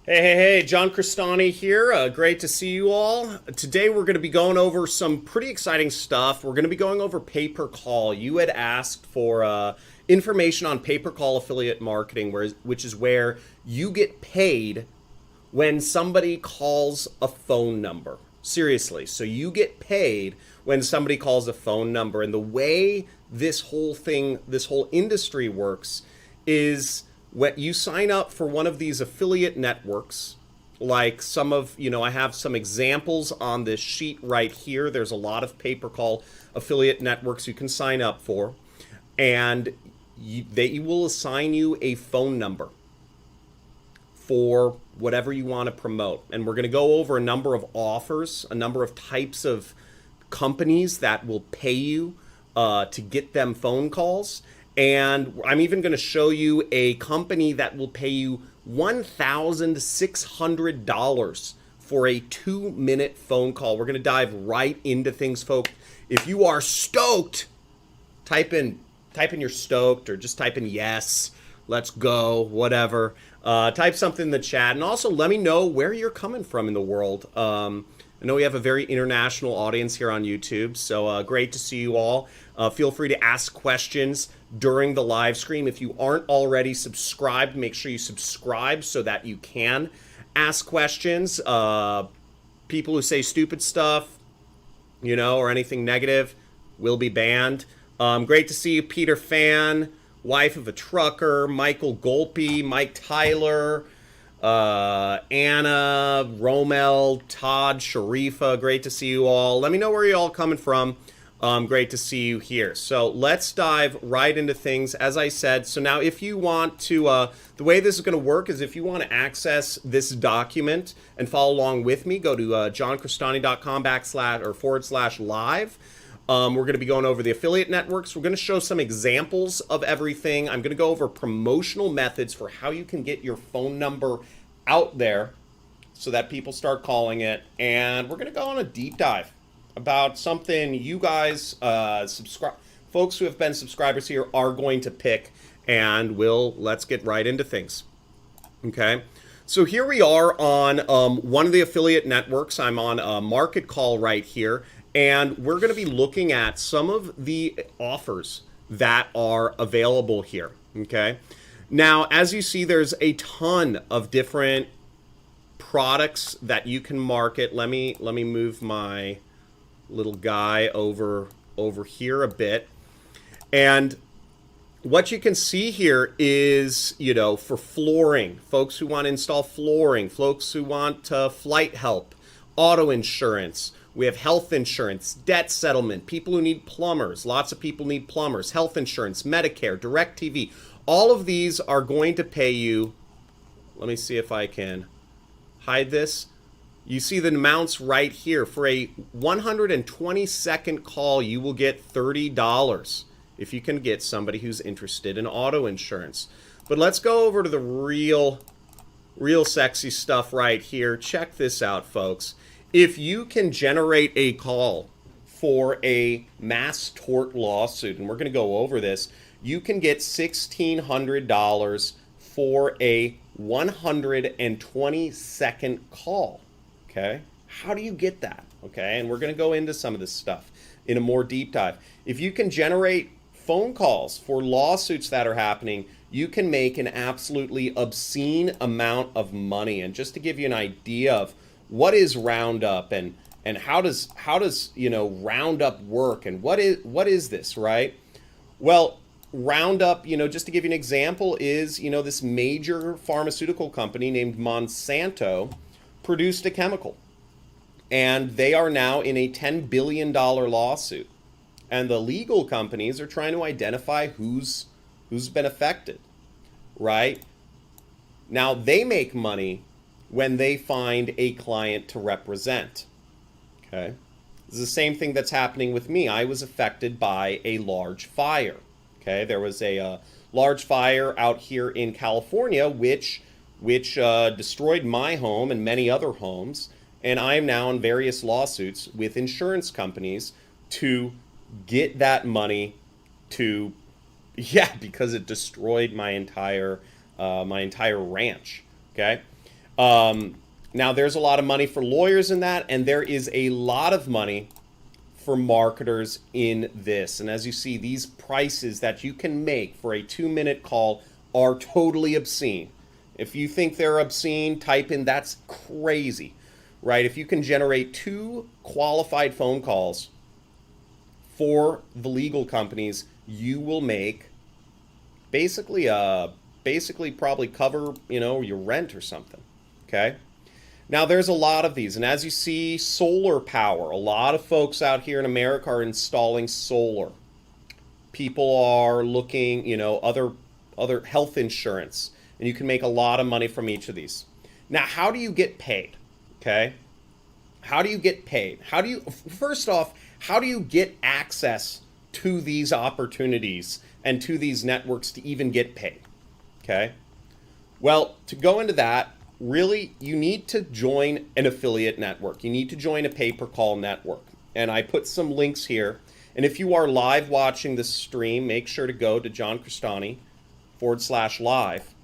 Hey, John Cristani here. Great to see you all. Today we're going to be going over some pretty exciting stuff. We're going to be going over pay-per-call. You had asked for information on pay-per-call affiliate marketing, which is where you get paid when somebody calls a phone number. Seriously. So you get paid when somebody calls a phone number. And the way this whole industry works is when you sign up for one of these affiliate networks, like I have some examples on this sheet right here. There's a lot of pay-per-call affiliate networks you can sign up for, and they will assign you a phone number for whatever you want to promote. And we're going to go over a number of offers, a number of types of companies that will pay you to get them phone calls. And I'm even going to show you a company that will pay you $1,600 for a 2-minute phone call. We're going to dive right into things, folks. If you are stoked, type in you're stoked, or just type in yes, let's go, whatever. Type something in the chat, and also let me know where you're coming from in the world. I know we have a very international audience here on YouTube, so great to see you all. Feel free to ask questions during the live stream. If you aren't already subscribed, make sure you subscribe so that you can ask questions. People who say stupid stuff, or anything negative will be banned. Great to see you, Peter Fan, wife of a trucker, Michael Golpe, Mike Tyler, Anna, Romel, Todd, Sharifa. Great to see you all. Let me know where you're all coming from. Great to see you here. So let's dive right into things. As I said, so now if you want to, the way this is going to work is if you want to access this document and follow along with me, go to johncristani.com/live. We're going to be going over the affiliate networks. We're going to show some examples of everything. I'm going to go over promotional methods for how you can get your phone number out there so that people start calling it. And we're going to go on a deep dive about something you guys, folks who have been subscribers here, are going to pick. And let's get right into things. Okay. So here we are on one of the affiliate networks. I'm on Marketcall right here. And we're going to be looking at some of the offers that are available here, okay? Now, as you see, there's a ton of different products that you can market. Let me move my little guy over here a bit. And what you can see here is, for flooring, folks who want to install flooring, folks who want flight help, auto insurance. We have health insurance, debt settlement, people who need plumbers. Lots of people need plumbers, health insurance, Medicare, DirecTV. All of these are going to pay you. Let me see if I can hide this. You see the amounts right here. For a 120-second call, you will get $30 if you can get somebody who's interested in auto insurance. But let's go over to the real sexy stuff right here. Check this out, folks. If you can generate a call for a mass tort lawsuit, and we're going to go over this, you can get $1,600 for a 120-second call. Okay? How do you get that? Okay? And we're going to go into some of this stuff in a more deep dive. If you can generate phone calls for lawsuits that are happening, you can make an absolutely obscene amount of money. And just to give you an idea of what is Roundup and how does Roundup work, and what is this, right? Well, Roundup, just to give you an example, is this major pharmaceutical company named Monsanto produced a chemical, and they are now in a $10 billion lawsuit, and the legal companies are trying to identify who's been affected, right? Now they make money when they find a client to represent. Okay? This is the same thing that's happening with me. I was affected by a large fire. Okay? There was a large fire out here in California which destroyed my home and many other homes, and I am now in various lawsuits with insurance companies to get that money to, because it destroyed my entire ranch. Okay? Now, there's a lot of money for lawyers in that, and there is a lot of money for marketers in this. And as you see, these prices that you can make for a 2-minute call are totally obscene. If you think they're obscene, type in "that's crazy," right? If you can generate 2 qualified phone calls for the legal companies, you will make basically probably cover, your rent or something. Okay? Now, there's a lot of these, and as you see, solar power. A lot of folks out here in America are installing solar. People are looking, other health insurance, and you can make a lot of money from each of these. Now, how do you get paid? Okay? How do you get paid? First off, how do you get access to these opportunities and to these networks to even get paid? Okay? Well, to go into that, really, you need to join an affiliate network. You need to join a pay-per-call network. And I put some links here. And if you are live watching this stream, make sure to go to johncristani.com/live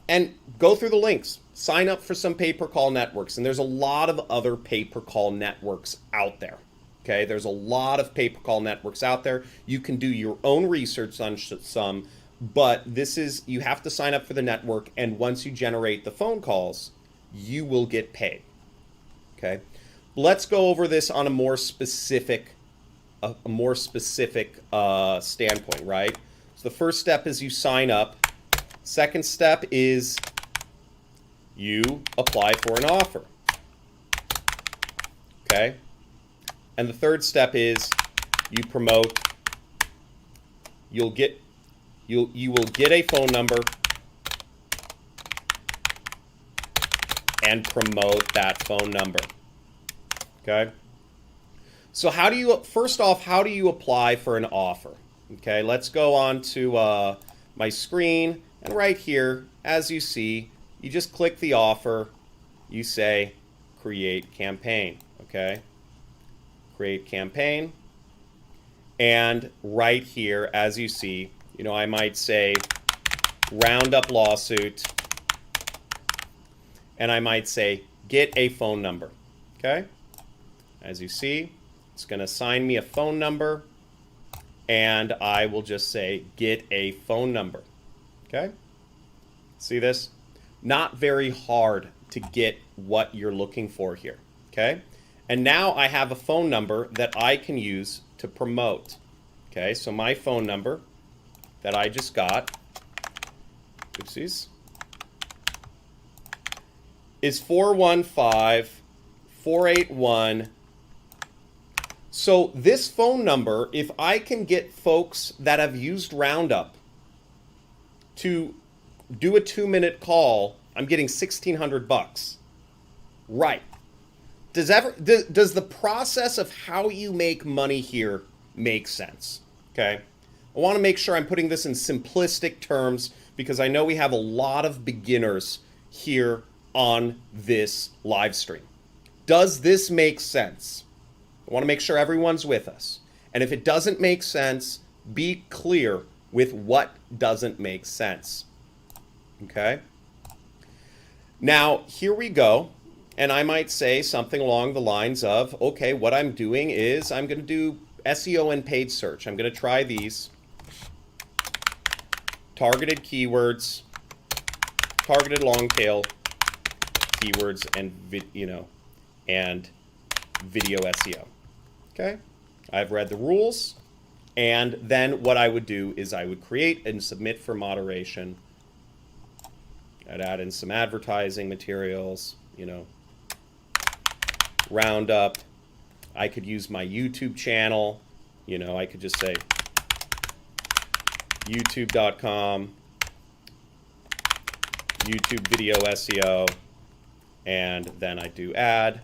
and go through the links. Sign up for some pay-per-call networks. And there's a lot of other pay-per-call networks out there. Okay, there's a lot of pay-per-call networks out there. You can do your own research on some, but you have to sign up for the network, and once you generate the phone calls, you will get paid. Okay, let's go over this on a more specific standpoint, right? So the first step is you sign up. Second step is you apply for an offer. Okay, and the third step is you promote. You will get a phone number and promote that phone number. Okay? So first off, how do you apply for an offer? Okay, let's go on to my screen, and right here, as you see, you just click the offer, you say create campaign. Okay? Create campaign, and right here, as you see, I might say roundup lawsuit, and I might say get a phone number. Okay? As you see, it's going to assign me a phone number, and I will just say get a phone number. Okay? See this? Not very hard to get what you're looking for here. Okay? And now I have a phone number that I can use to promote. Okay? So my phone number that I just got, oopsies, is 415-481. So this phone number, if I can get folks that have used Roundup to do a 2-minute call, I'm getting $1,600. Right. Does the process of how you make money here make sense? Okay? I want to make sure I'm putting this in simplistic terms because I know we have a lot of beginners here on this live stream. Does this make sense? I want to make sure everyone's with us. And if it doesn't make sense, be clear with what doesn't make sense. Okay? Now, here we go. And I might say something along the lines of, okay, what I'm doing is I'm going to do SEO and paid search. I'm going to try these. Targeted keywords, targeted long tail keywords, and video SEO. Okay, I've read the rules, and then what I would do is I would create and submit for moderation. I'd add in some advertising materials, Roundup. I could use my YouTube channel. I could just say youtube.com, YouTube video SEO, and then I do add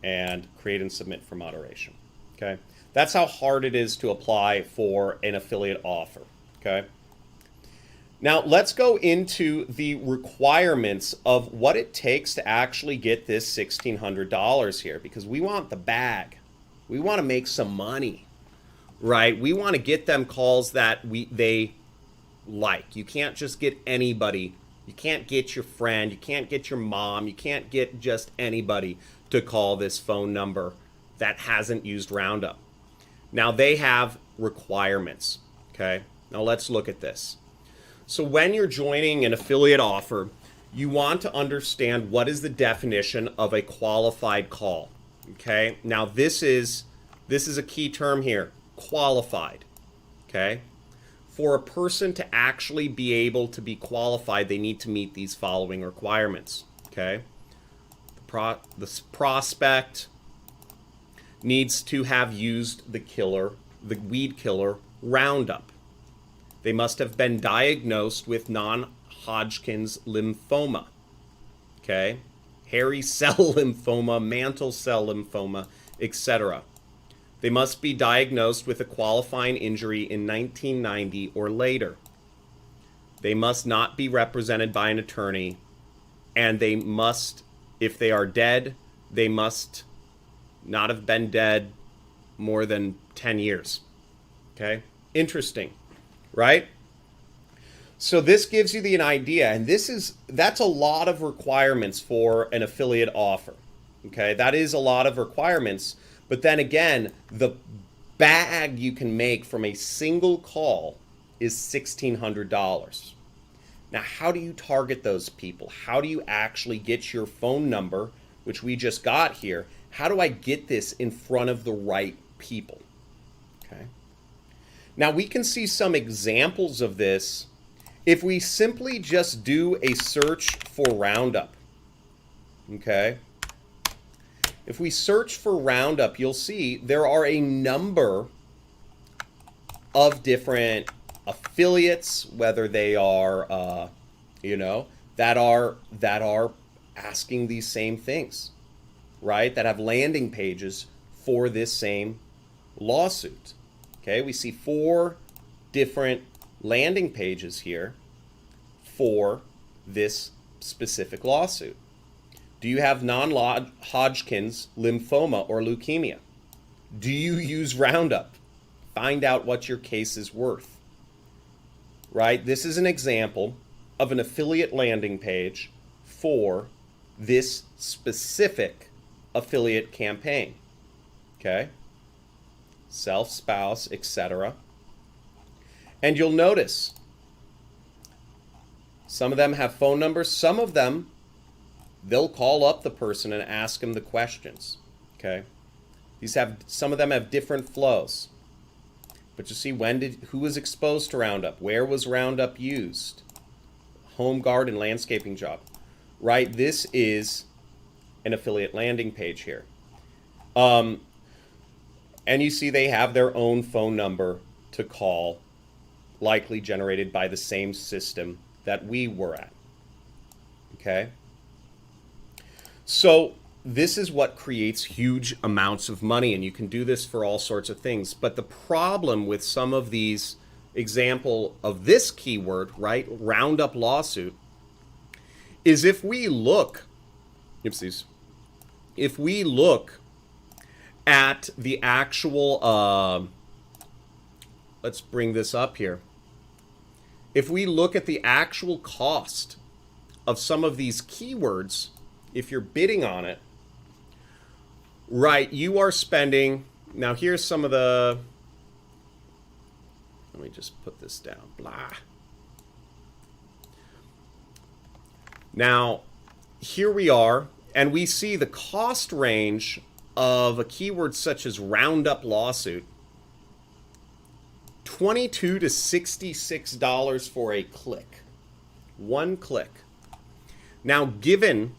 and create and submit for moderation. Okay, that's how hard it is to apply for an affiliate offer. Okay, now let's go into the requirements of what it takes to actually get this $1,600 here, because we want the bag. We want to make some money. Right, we want to get them calls that they like. You can't just get anybody. You can't get your friend. You can't get your mom. You can't get just anybody to call this phone number that hasn't used Roundup. Now, they have requirements, okay? Now, let's look at this. So when you're joining an affiliate offer, you want to understand what is the definition of a qualified call, okay? Now, this is a key term here, qualified, okay? For a person to actually be able to be qualified, they need to meet these following requirements, okay? The prospect needs to have used the weed killer Roundup. They must have been diagnosed with non-Hodgkin's lymphoma, okay? Hairy cell lymphoma, mantle cell lymphoma, etc. They must be diagnosed with a qualifying injury in 1990 or later. They must not be represented by an attorney, and they must, if they are dead, they must not have been dead more than 10 years. Okay? Interesting, right? So this gives you an idea, and that's a lot of requirements for an affiliate offer. Okay? That is a lot of requirements, but then again, the bag you can make from a single call is $1,600. Now, how do you target those people? How do you actually get your phone number, which we just got here? How do I get this in front of the right people? Okay. Now, we can see some examples of this if we simply just do a search for Roundup. Okay. If we search for Roundup, you'll see there are a number of different affiliates, whether they are, that are asking these same things, right? That have landing pages for this same lawsuit. Okay, we see 4 different landing pages here for this specific lawsuit. Do you have non-Hodgkin's lymphoma or leukemia? Do you use Roundup? Find out what your case is worth. Right? This is an example of an affiliate landing page for this specific affiliate campaign. Okay? Self, spouse, etc. And you'll notice some of them have phone numbers. Some of them, they'll call up the person and ask them the questions. Okay? Some of them have different flows. But you see, who was exposed to Roundup? Where was Roundup used? Home garden landscaping job. Right? This is an affiliate landing page here. And you see they have their own phone number to call, likely generated by the same system that we were at. Okay? So this is what creates huge amounts of money, and you can do this for all sorts of things. But the problem with some of these example of this keyword, right, Roundup lawsuit, is if we look at the actual, let's bring this up here. If we look at the actual cost of some of these keywords, if you're bidding on it, right, you are spending, now here's some of the, let me just put this down, blah. Now, here we are, and we see the cost range of a keyword such as Roundup lawsuit, $22 to $66 for a click. One click. Now, given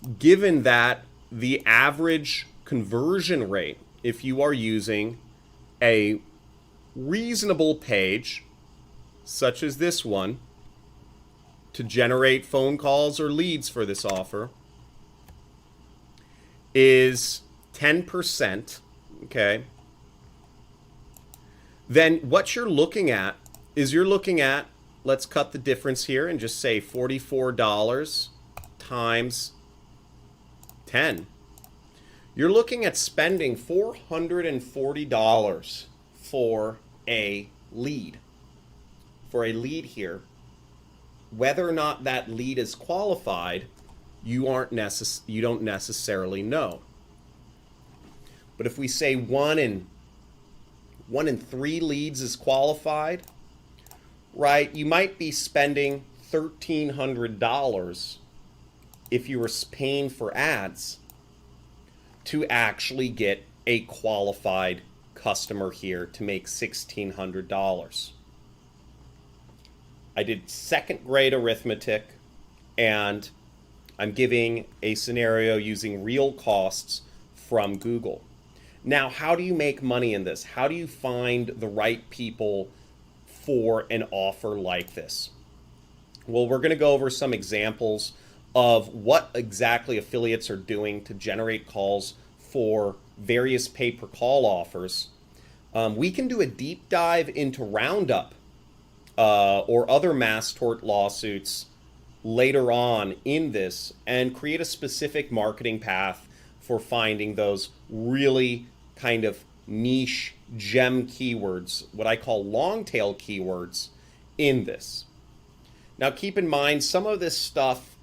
that the average conversion rate, if you are using a reasonable page, such as this one, to generate phone calls or leads for this offer, is 10%, okay, then what you're looking at is let's cut the difference here and just say $44 times 10. You're looking at spending $440 for a lead. for a lead here, whether or not that lead is qualified, you don't necessarily know. But if we say one in 3 leads is qualified, right? You might be spending $1,300 if you were paying for ads to actually get a qualified customer here to make $1,600. I did 2nd grade arithmetic, and I'm giving a scenario using real costs from Google. Now, how do you make money in this? How do you find the right people for an offer like this? Well, we're going to go over some examples of what exactly affiliates are doing to generate calls for various pay-per-call offers. We can do a deep dive into Roundup or other mass tort lawsuits later on in this and create a specific marketing path for finding those really kind of niche gem keywords, what I call long tail keywords in this. Now keep in mind, some of this stuff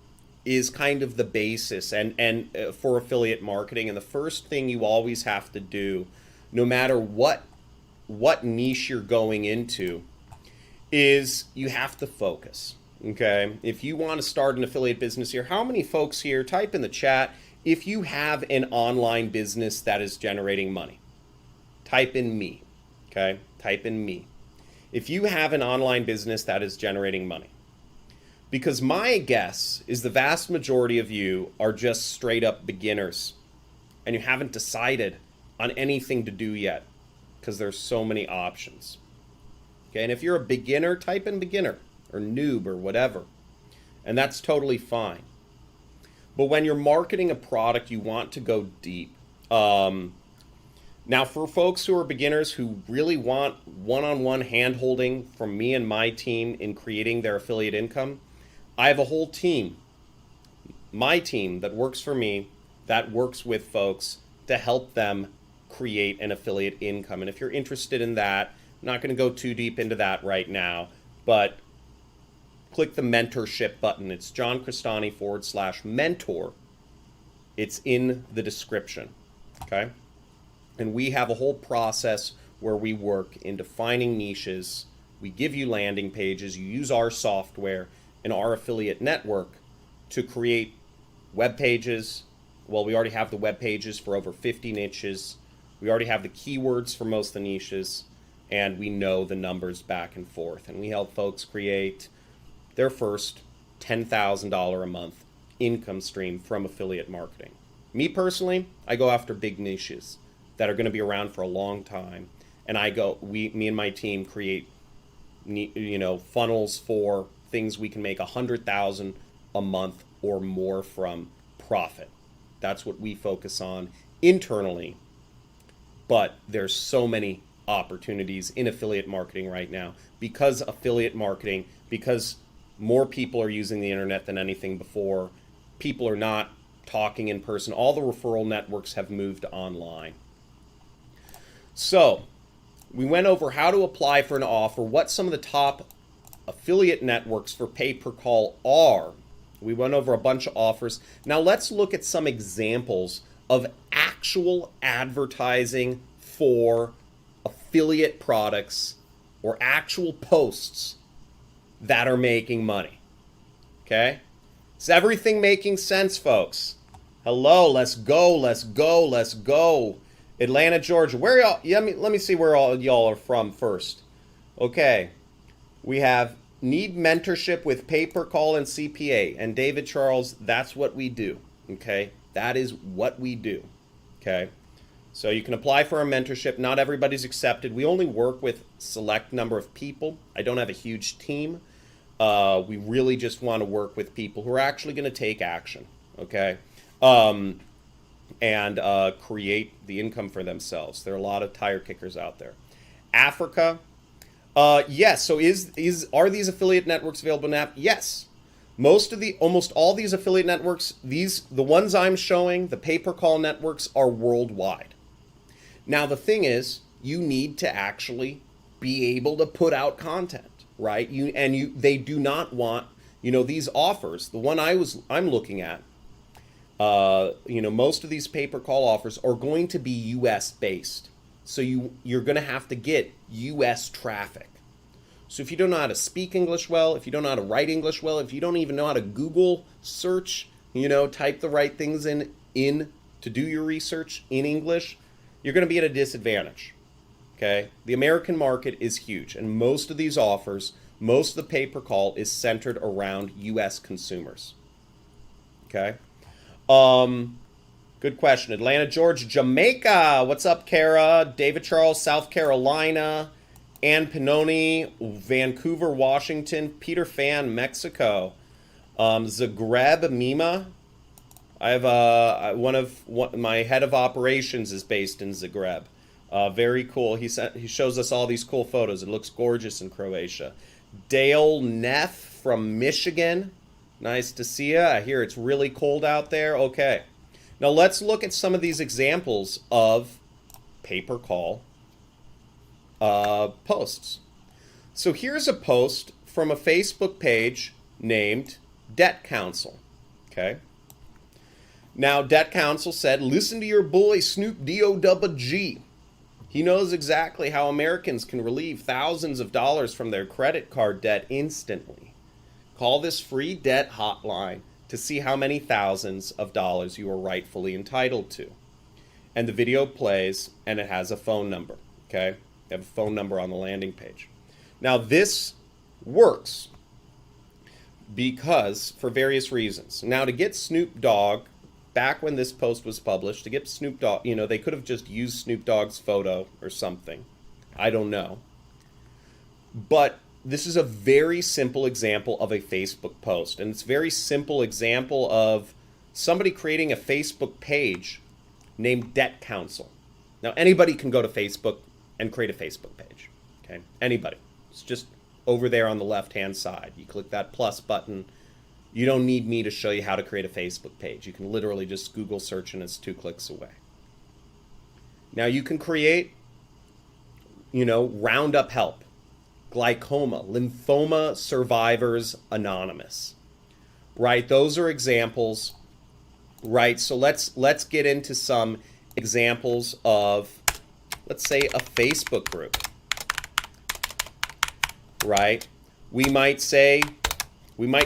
is kind of the basis and for affiliate marketing, and the first thing you always have to do, no matter what niche you're going into, is you have to focus. Okay, if you want to start an affiliate business here, how many folks here, type in the chat if you have an online business that is generating money? Type in me. Okay, type in me if you have an online business that is generating money. Because my guess is the vast majority of you are just straight up beginners and you haven't decided on anything to do yet because there's so many options. Okay, and if you're a beginner, type in beginner or noob or whatever, and that's totally fine. But when you're marketing a product, you want to go deep. Now, for folks who are beginners who really want one-on-one hand-holding from me and my team in creating their affiliate income, I have a whole team, my team that works for me, that works with folks to help them create an affiliate income. And if you're interested in that, I'm not going to go too deep into that right now, but click the mentorship button. It's John Crestani /mentor. It's in the description, okay? And we have a whole process where we work in defining niches. We give you landing pages. You use our software and our affiliate network to create web pages. Well, we already have the web pages for over 50 niches. We already have the keywords for most of the niches, and we know the numbers back and forth. And we help folks create their first $10,000 a month income stream from affiliate marketing. Me personally, I go after big niches that are going to be around for a long time, and me and my team create, funnels for things we can make $100,000 a month or more from profit. That's what we focus on internally. But there's so many opportunities in affiliate marketing right now because more people are using the internet than anything before. People are not talking in person. All the referral networks have moved online. So we went over how to apply for an offer, what some of the top affiliate networks for pay-per-call are. We went over a bunch of offers. Now let's look at some examples of actual advertising for affiliate products or actual posts that are making money. Okay? Is everything making sense, folks? Hello, let's go, let's go, let's go. Atlanta, Georgia. Where y'all? Let me see where all y'all are from first. Okay. We have need mentorship with pay-per-call and CPA. And David Charles, that's what we do. Okay? That is what we do. Okay? So you can apply for our mentorship. Not everybody's accepted. We only work with select number of people. I don't have a huge team. We really just want to work with people who are actually going to take action. Okay? And create the income for themselves. There are a lot of tire kickers out there. Africa, yes. So are these affiliate networks available in app? Yes. Almost all these affiliate networks, the ones I'm showing, the pay-per-call networks, are worldwide. Now the thing is, you need to actually be able to put out content, right? They do not want, these offers. The one I'm looking at, most of these pay-per-call offers are going to be U.S. based. So you're going to have to get U.S. traffic. So if you don't know how to speak English well, if you don't know how to write English well, if you don't even know how to Google search, type the right things in to do your research in English, you're going to be at a disadvantage. Okay? The American market is huge, and most of these offers, most of the pay-per-call is centered around U.S. consumers. Okay? Good question. Atlanta, Georgia, Jamaica. What's up, Kara? David Charles, South Carolina. Ann Pinoni, Vancouver, Washington. Peter Fan, Mexico. Zagreb, Mima. I have my head of operations is based in Zagreb. Very cool. He shows us all these cool photos. It looks gorgeous in Croatia. Dale Neff from Michigan. Nice to see you. I hear it's really cold out there. Okay. Now let's look at some of these examples of pay-per-call posts. So here's a post from a Facebook page named Debt Counsel. Okay. Now Debt Counsel said, listen to your boy Snoop D-O-double-G. He knows exactly how Americans can relieve thousands of dollars from their credit card debt instantly. Call this free debt hotline to see how many thousands of dollars you are rightfully entitled to. And the video plays, and it has a phone number. Okay? They have a phone number on the landing page. Now this works because, for various reasons. Now to get Snoop Dogg, back when this post was published, to get Snoop Dogg, they could have just used Snoop Dogg's photo or something. I don't know. But this is a very simple example of a Facebook post. And it's a very simple example of somebody creating a Facebook page named Debt Counsel. Now, anybody can go to Facebook and create a Facebook page. Okay? Anybody. It's just over there on the left-hand side. You click that plus button. You don't need me to show you how to create a Facebook page. You can literally just Google search and it's 2 clicks away. Now you can create, roundup help, glaucoma, lymphoma survivors anonymous, right? Those are examples, right? So let's get into some examples of, let's say, a Facebook group, right? We might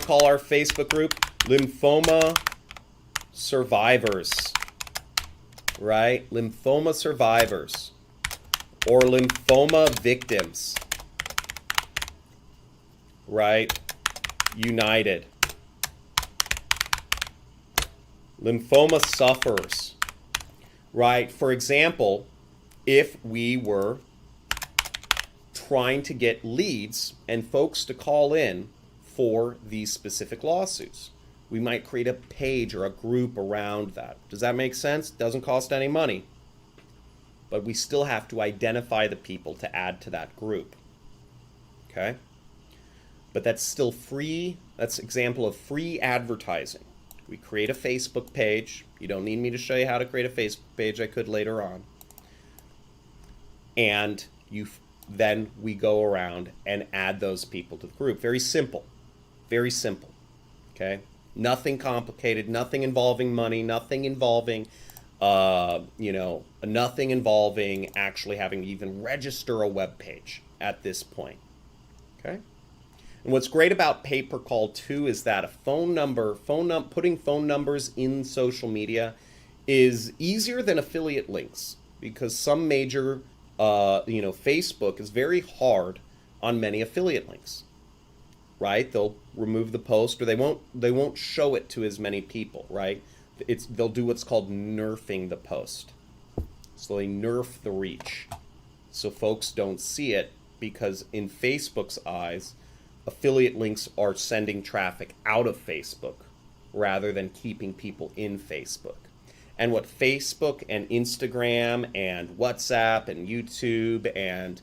call our Facebook group Lymphoma Survivors, right? Lymphoma Survivors or Lymphoma Victims, right? United. Lymphoma Sufferers, right? For example, if we were trying to get leads and folks to call in for these specific lawsuits, we might create a page or a group around that. Does that make sense? Doesn't cost any money, but we still have to identify the people to add to that group. Okay? But that's still free. That's an example of free advertising. We create a Facebook page. You don't need me to show you how to create a Facebook page. I could later on. And then we go around and add those people to the group. Very simple. Very simple. Okay? Nothing complicated, nothing involving money, nothing involving nothing involving actually having to even register a web page at this point. Okay? And what's great about pay-per-call too is that putting phone numbers in social media is easier than affiliate links, because some major Facebook is very hard on many affiliate links. Right? They'll remove the post, or they won't show it to as many people, right? They'll do what's called nerfing the post. So they nerf the reach. So folks don't see it, because in Facebook's eyes, affiliate links are sending traffic out of Facebook rather than keeping people in Facebook. And what Facebook and Instagram and WhatsApp and YouTube and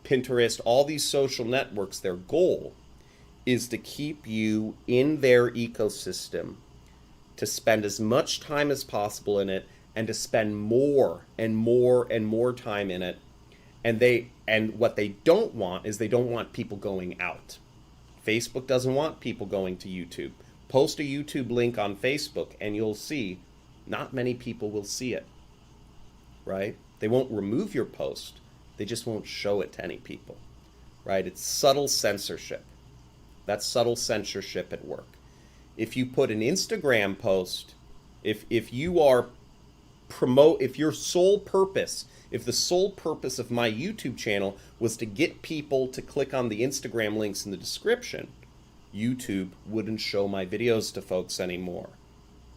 Pinterest, all these social networks, their goal is to keep you in their ecosystem, to spend as much time as possible in it, and to spend more and more and more time in it. And And what they don't want is they don't want people going out. Facebook doesn't want people going to YouTube. Post a YouTube link on Facebook and you'll see not many people will see it, right? They won't remove your post. They just won't show it to any people, right? It's subtle censorship. That's subtle censorship at work. If you put an Instagram post, if you are if the sole purpose of my YouTube channel was to get people to click on the Instagram links in the description, YouTube wouldn't show my videos to folks anymore.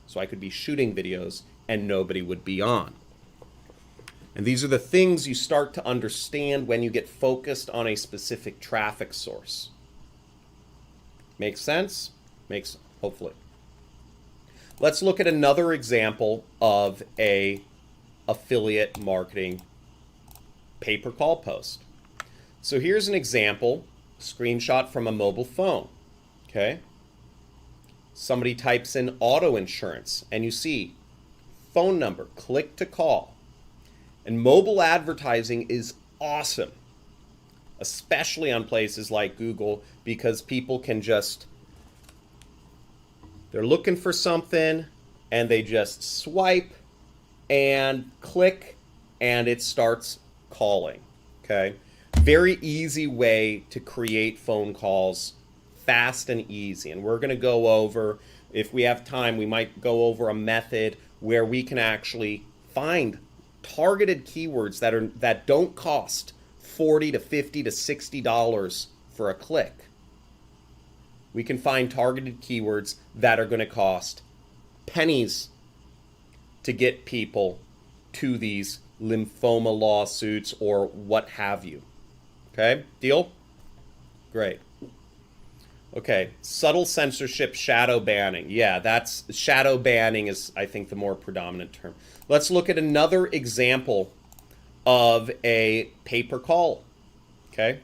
So I could be shooting videos and nobody would be on. And these are the things you start to understand when you get focused on a specific traffic source. Makes sense? Makes, hopefully. Let's look at another example of a affiliate marketing pay-per-call post. So here's an example, screenshot from a mobile phone, okay? Somebody types in auto insurance and you see phone number, click to call. And mobile advertising is awesome, especially on places like Google, because people can just, they're looking for something and they just swipe and click and it starts calling, okay? Very easy way to create phone calls, fast and easy. And we're going to go over, if we have time, we might go over a method where we can actually find targeted keywords that don't cost $40 to $50 to $60 for a click. We can find targeted keywords that are going to cost pennies to get people to these lymphoma lawsuits or what have you. Okay, deal? Great. Okay, subtle censorship, shadow banning. Yeah, that's shadow banning is, I think, the more predominant term. Let's look at another example of a pay-per-call. Okay.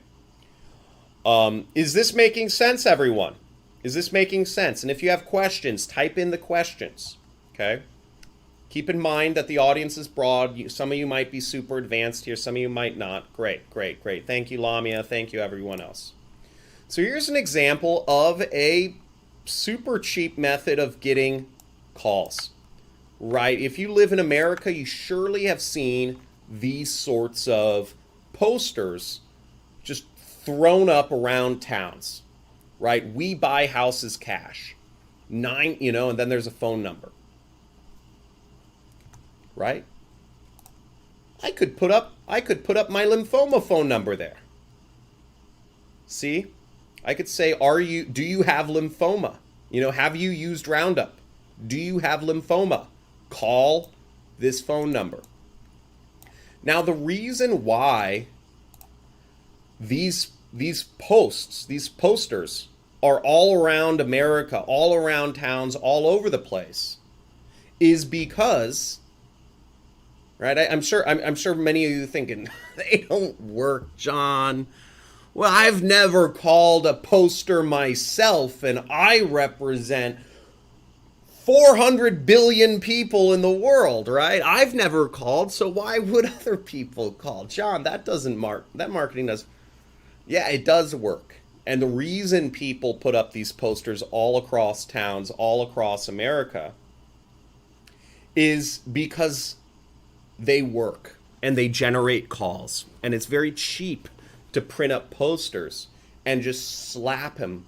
Is this making sense, everyone? Is this making sense? And if you have questions, type in the questions. Okay. Keep in mind that the audience is broad. Some of you might be super advanced here. Some of you might not. Great, great, great. Thank you, Lamia. Thank you, everyone else. So here's an example of a super cheap method of getting calls, right? If you live in America, you surely have seen these sorts of posters just thrown up around towns, right? We buy houses cash. And then there's a phone number, right? I could put up my lymphoma phone number there. See? I could say, do you have lymphoma? Have you used Roundup? Do you have lymphoma? Call this phone number. Now, the reason why these posters are all around America, all around towns, all over the place, is because, right? I'm sure many of you are thinking, they don't work, John. Well, I've never called a poster myself, and I represent 400 billion people in the world, right? I've never called, so why would other people call? John, that marketing does. Yeah, it does work. And the reason people put up these posters all across towns, all across America, is because they work and they generate calls. And it's very cheap to print up posters and just slap them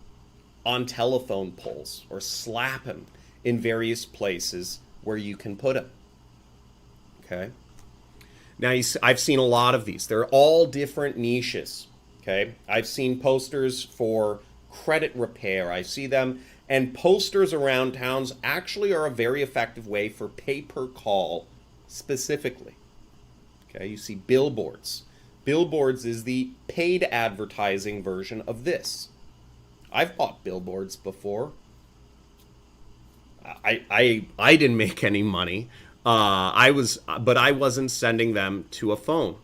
on telephone poles or slap them in various places where you can put them. Okay. Now, I've seen a lot of these. They're all different niches. Okay. I've seen posters for credit repair. I see them. And posters around towns actually are a very effective way for pay-per-call specifically. Okay. You see billboards. Billboards is the paid advertising version of this. I've bought billboards before. I didn't make any money. But I wasn't sending them to a phone.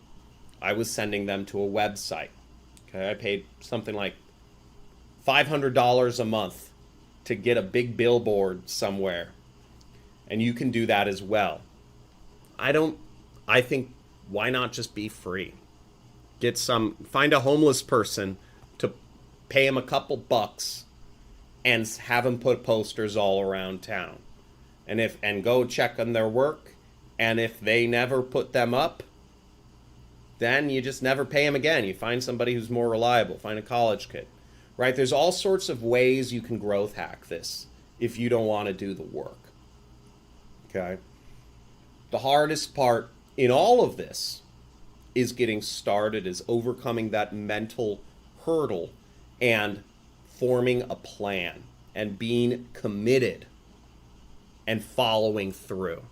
I was sending them to a website. Okay, I paid something like $500 a month to get a big billboard somewhere, and you can do that as well. I think, why not just be free? find a homeless person to pay him a couple bucks and have him put posters all around town. And go check on their work. And if they never put them up, then you just never pay them again. You find somebody who's more reliable. Find a college kid, right? There's all sorts of ways you can growth hack this if you don't want to do the work, okay? The hardest part in all of this is getting started, is overcoming that mental hurdle and forming a plan and being committed and following through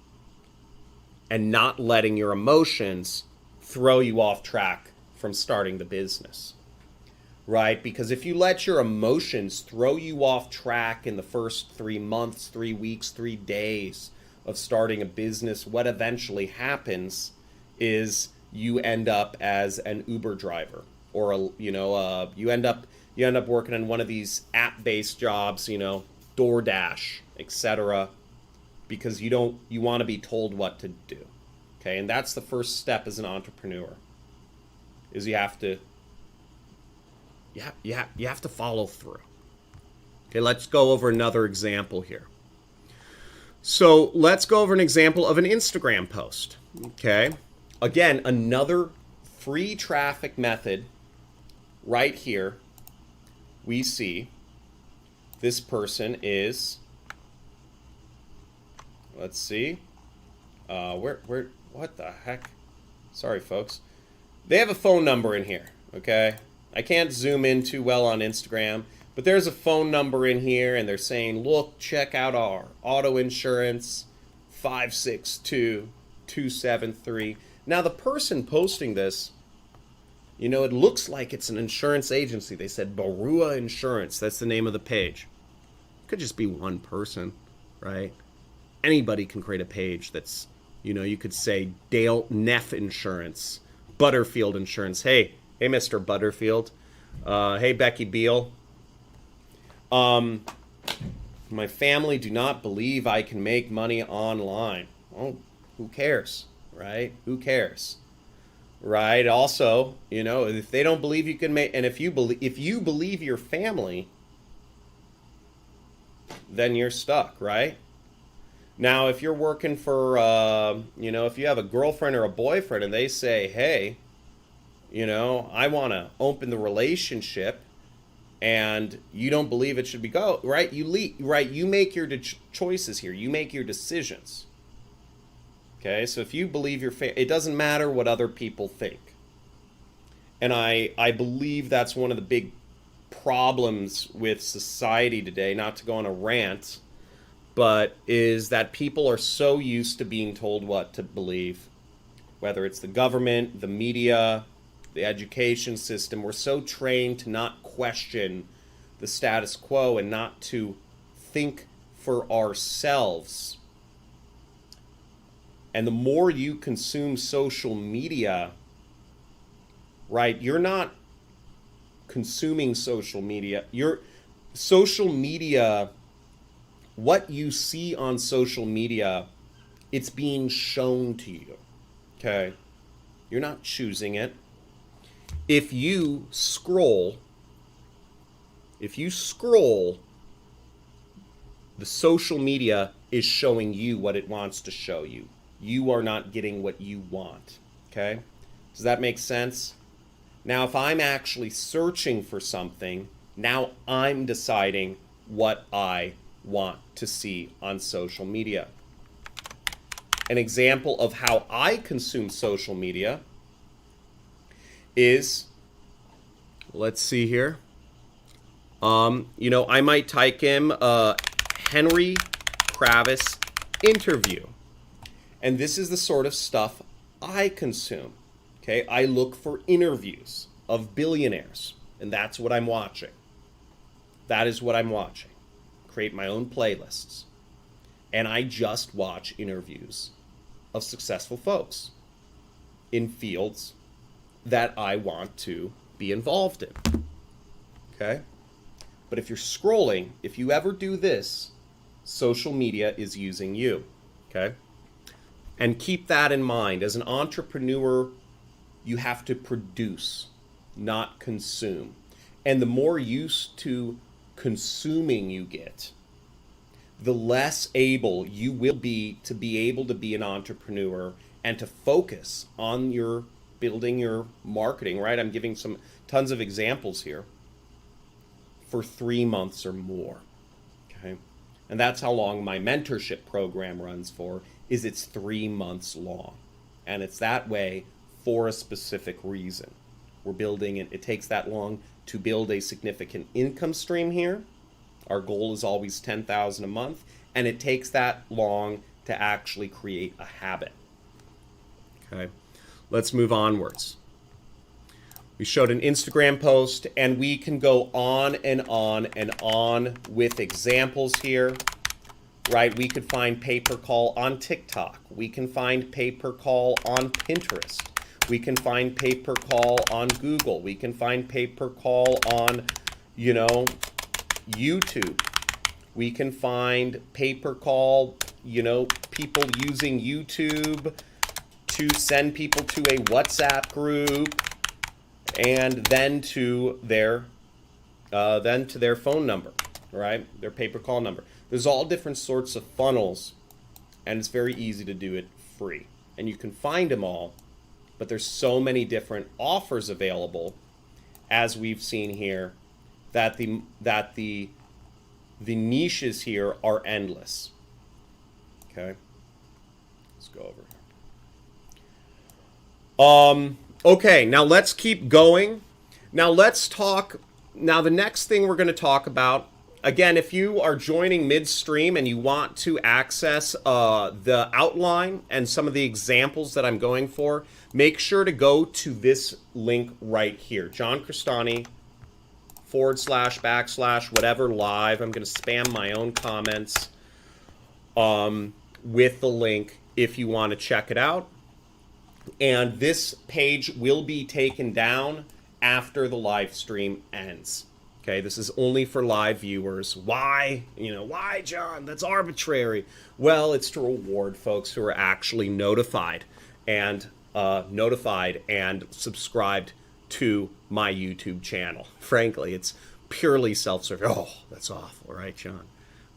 and not letting your emotions throw you off track from starting the business, right? Because if you let your emotions throw you off track in the first 3 months, 3 weeks, 3 days of starting a business, what eventually happens is you end up as an Uber driver, or you end up working in one of these app-based jobs, DoorDash, etc., because you want to be told what to do. Okay, and that's the first step as an entrepreneur, is you have to follow through. Okay, let's go over another example here. So let's go over an example of an Instagram post. Okay, again, another free traffic method. Right here, we see this person is, let's see, what the heck? Sorry, folks. They have a phone number in here, okay? I can't zoom in too well on Instagram, but there's a phone number in here, and they're saying, look, check out our auto insurance, 562-273. Now, the person posting this, it looks like it's an insurance agency. They said Barua Insurance. That's the name of the page. Could just be one person, right? Anybody can create a page that's, you could say Dale Neff Insurance, Butterfield Insurance. Hey, Mr. Butterfield. Hey, Becky Beal. My family do not believe I can make money online. Oh, who cares, right? Who cares, right? Also, if they don't believe you can make, and if you believe your family, then you're stuck, right? Now, if you're working for, if you have a girlfriend or a boyfriend and they say, hey, I want to open the relationship, and you don't believe it should be right? You make your choices here. You make your decisions. Okay, so if you believe it doesn't matter what other people think. And I believe that's one of the big problems with society today, not to go on a rant, but is that people are so used to being told what to believe, whether it's the government, the media, the education system. We're so trained to not question the status quo and not to think for ourselves. And the more you consume social media, right, you're not consuming social media. What you see on social media, it's being shown to you, okay? You're not choosing it. If you scroll, the social media is showing you what it wants to show you. You are not getting what you want, okay? Does that make sense? Now, if I'm actually searching for something, now I'm deciding what I want to see on social media. An example of how I consume social media is, let's see here. I might type in Henry Kravis interview. And this is the sort of stuff I consume. Okay, I look for interviews of billionaires, and that's what I'm watching. That is what I'm watching. Create my own playlists. And I just watch interviews of successful folks in fields that I want to be involved in. Okay? But if you're scrolling, if you ever do this, social media is using you. Okay? And keep that in mind. As an entrepreneur, You have to produce, not consume. And the more used to consuming you get, the less able you will be able to be an entrepreneur and to focus on your building your marketing, right? I'm giving some tons of examples here for 3 months or more. Okay. And that's how long my mentorship program runs for, is it's 3 months long. And it's that way for a specific reason. We're building it. It takes that long to build a significant income stream here. Our goal is always 10,000 a month, and it takes that long to actually create a habit. Okay, let's move onwards. We showed an Instagram post, and we can go on and on and on with examples here, right? We could find pay-per-call on TikTok. We can find pay-per-call on Pinterest. We can find pay-per-call on Google. We can find pay-per-call on, YouTube. We can find pay-per-call, people using YouTube to send people to a WhatsApp group and then to their phone number, right? Their pay-per-call number. There's all different sorts of funnels, and it's very easy to do it free. And you can find them all, but there's so many different offers available, as we've seen here, that the niches here are endless. Okay, let's go over. Okay, now let's keep going. Now let's talk. Now the next thing we're going to talk about. Again, if you are joining midstream and you want to access the outline and some of the examples that I'm going for, make sure to go to this link right here, John Crestani / whatever live. I'm going to spam my own comments with the link if you want to check it out. And this page will be taken down after the live stream ends. Okay, this is only for live viewers. Why? Why, John? That's arbitrary. Well, it's to reward folks who are actually notified and subscribed to my YouTube channel. Frankly, it's purely self-serving. Oh, that's awful, right, John?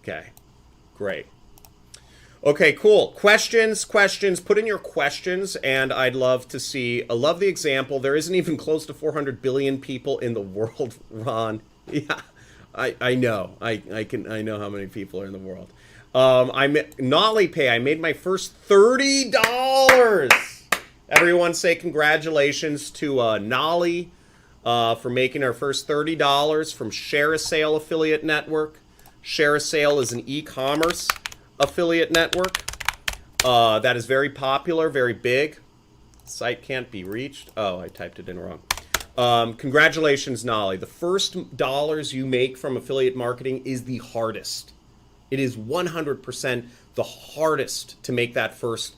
Okay, great. Okay, cool. Questions. Put in your questions, and I'd love to see. I love the example. There isn't even close to 400 billion people in the world, Ron. Yeah, I know. I know how many people are in the world. Nolly Pay. I made my first $30. Everyone say congratulations to Nolly for making our first $30 from Share a Sale Affiliate Network. Share a Sale is an e-commerce affiliate network that is very popular, very big. Site can't be reached. Oh, I typed it in wrong. Congratulations, Nolly. The first dollars you make from affiliate marketing is the hardest. It is 100% the hardest to make that first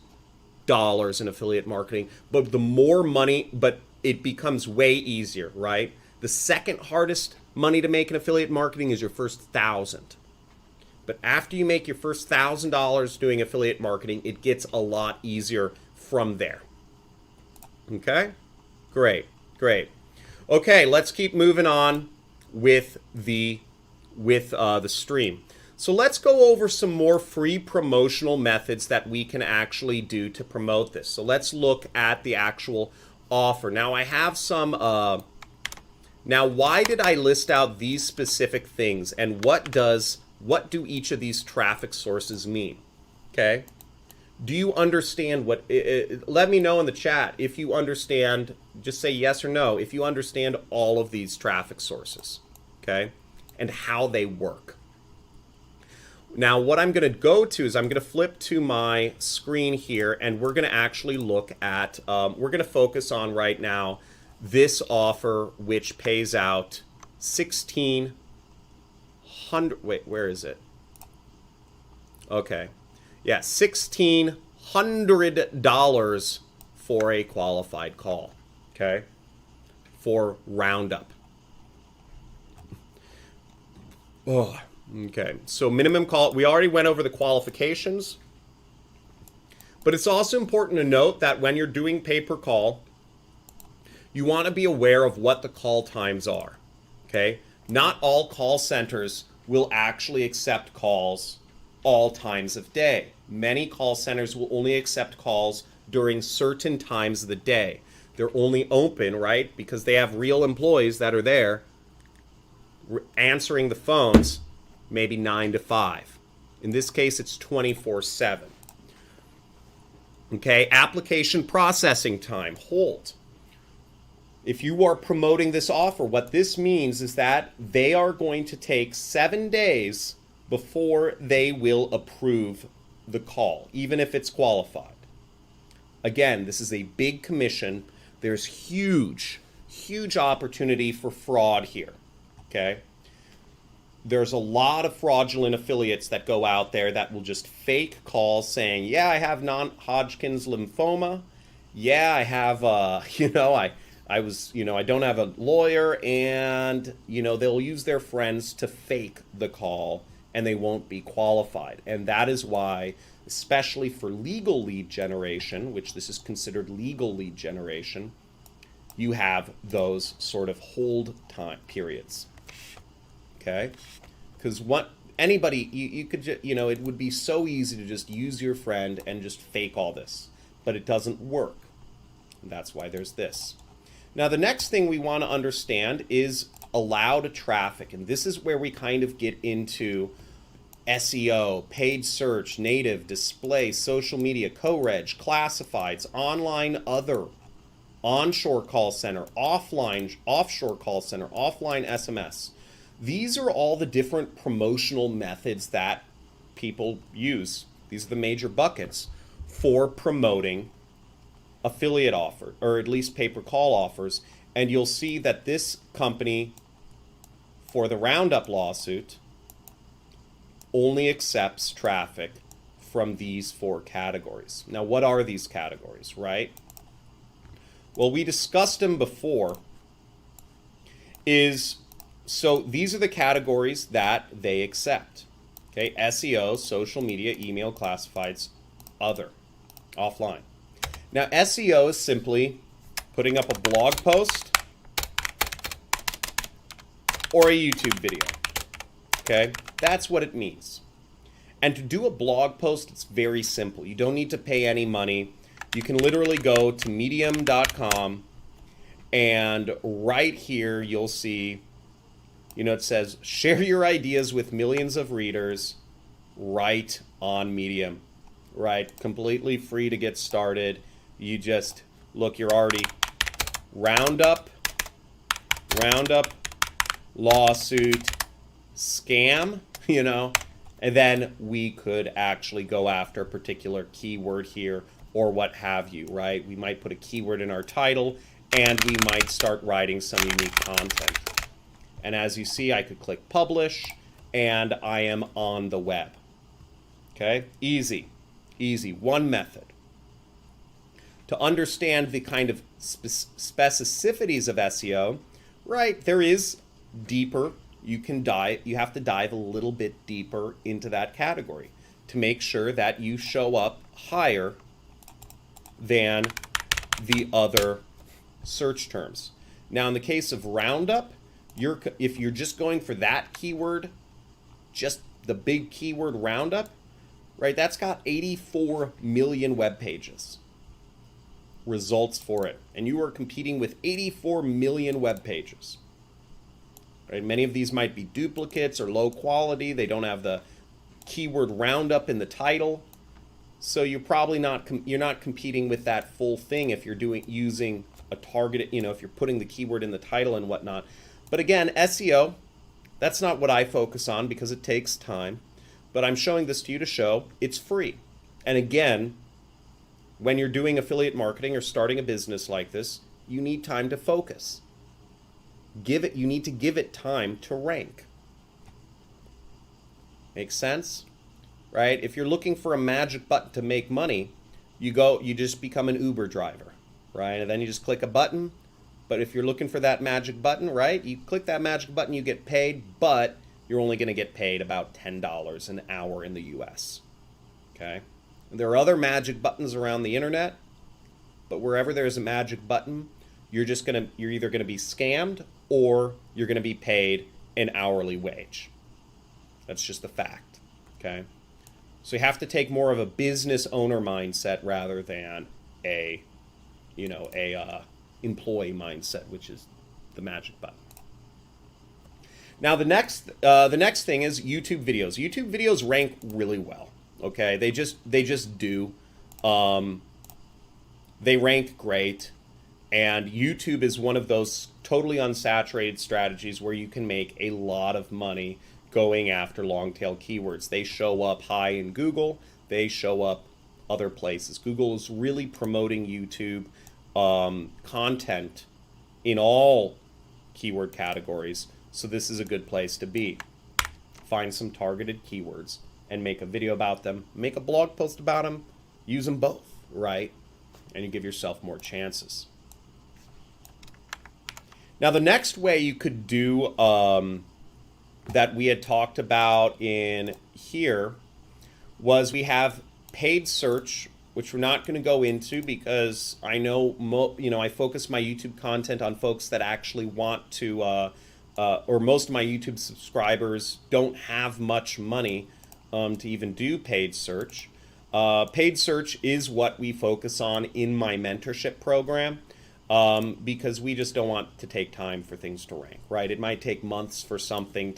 dollars in affiliate marketing, but the more money, but it becomes way easier, right? The second hardest money to make in affiliate marketing is your first 1,000. But after you make your first $1,000 doing affiliate marketing, it gets a lot easier from there. Okay? Great. Okay, let's keep moving on with the stream. So let's go over some more free promotional methods that we can actually do to promote this. So let's look at the actual offer. Now I have some, now why did I list out these specific things, and what do each of these traffic sources mean? Okay. Do you understand what, let me know in the chat if you understand, just say yes or no, if you understand all of these traffic sources, okay, and how they work. Now, what I'm going to go to is I'm going to flip to my screen here, and we're going to actually look at, we're going to focus on right now this offer, which pays out $1,600. Wait, where is it? Okay. Yeah, $1,600 for a qualified call, okay, for Roundup. Oh, okay. So minimum call, we already went over the qualifications, but it's also important to note that when you're doing pay-per-call, you want to be aware of what the call times are. Okay? Not all call centers will actually accept calls all times of day. Many call centers will only accept calls during certain times of the day. They're only open, right? Because they have real employees that are there answering the phones maybe 9 to 5. In this case, it's 24/7. Okay, application processing time, hold. If you are promoting this offer, what this means is that they are going to take 7 days before they will approve the call, even if it's qualified. Again, this is a big commission. There's huge opportunity for fraud here, okay? There's a lot of fraudulent affiliates that go out there that will just fake calls saying, yeah, I have non-Hodgkin's lymphoma. Yeah, I have, I don't have a lawyer, and, they'll use their friends to fake the call, and they won't be qualified. And that is why, especially for legal lead generation, which this is considered legal lead generation, you have those sort of hold time periods. Okay? Because you could, it would be so easy to just use your friend and just fake all this, but it doesn't work. And that's why there's this. Now, the next thing we want to understand is allowed traffic, and this is where we kind of get into SEO, paid search, native, display, social media, co-reg, classifieds, online other, onshore call center, offshore call center, offline SMS. These are all the different promotional methods that people use. These are the major buckets for promoting affiliate offer, or at least pay-per-call offers. And you'll see that this company, for the Roundup lawsuit, only accepts traffic from these 4 categories. Now, what are these categories, right? Well, we discussed them before. So these are the categories that they accept. Okay, SEO, social media, email, classifieds, other, offline. Now, SEO is simply putting up a blog post or a YouTube video. Okay, that's what it means. And to do a blog post, it's very simple. You don't need to pay any money. You can literally go to medium.com, and right here you'll see, it says share your ideas with millions of readers right on Medium, right? Completely free to get started. You just look, you're already Roundup, lawsuit, scam, and then we could actually go after a particular keyword here or what have you, right? We might put a keyword in our title, and we might start writing some unique content. And as you see, I could click publish, and I am on the web. Okay, easy, one method. To understand the kind of specificities of SEO, right, there is deeper. You have to dive a little bit deeper into that category to make sure that you show up higher than the other search terms. Now, in the case of Roundup, if you're just going for that keyword, just the big keyword Roundup, right, that's got 84 million web pages results for it. And you are competing with 84 million web pages. Right? Many of these might be duplicates or low quality. They don't have the keyword Roundup in the title. So you're probably not competing with that full thing if you're using a targeted, if you're putting the keyword in the title and whatnot. But again, SEO, that's not what I focus on because it takes time. But I'm showing this to you to show it's free. And again, when you're doing affiliate marketing or starting a business like this, you need time to focus. You need to give it time to rank. Make sense? Right? If you're looking for a magic button to make money, you just become an Uber driver, right? And then you just click a button. But if you're looking for that magic button, right? You click that magic button, you get paid, but you're only going to get paid about $10 an hour in the US. Okay? And there are other magic buttons around the internet, but wherever there's a magic button, you're either gonna be scammed or you're gonna be paid an hourly wage. That's just the fact. Okay. So you have to take more of a business owner mindset rather than a employee mindset, which is the magic button. Now the next thing is YouTube videos. YouTube videos rank really well. Okay, they just do. They rank great, and YouTube is one of those totally unsaturated strategies where you can make a lot of money going after long tail keywords. They show up high in Google. They show up other places. Google is really promoting YouTube content in all keyword categories. So this is a good place to be. Find some targeted keywords and make a video about them, make a blog post about them, use them both, right? And you give yourself more chances. Now the next way you could do that we had talked about in here was we have paid search, which we're not going to go into because I know I focus my YouTube content on folks that actually want to, or most of my YouTube subscribers don't have much money to even do paid search. Paid search is what we focus on in my mentorship program because we just don't want to take time for things to rank, right? It might take months for something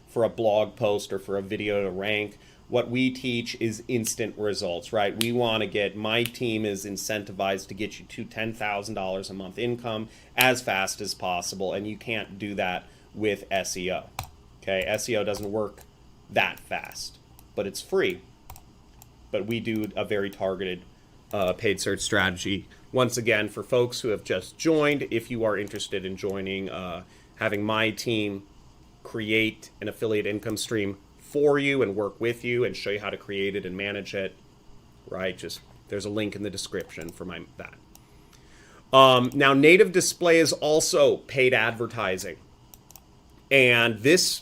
for a blog post or for a video to rank. What we teach is instant results, right? We want to my team is incentivized to get you to $10,000 a month income as fast as possible, and you can't do that with SEO. Okay, SEO doesn't work that fast, but it's free. But we do a very targeted paid search strategy. Once again, for folks who have just joined, if you are interested in joining, having my team create an affiliate income stream for you and work with you and show you how to create it and manage it, right? There's a link in the description for that. Now, native display is also paid advertising. And this,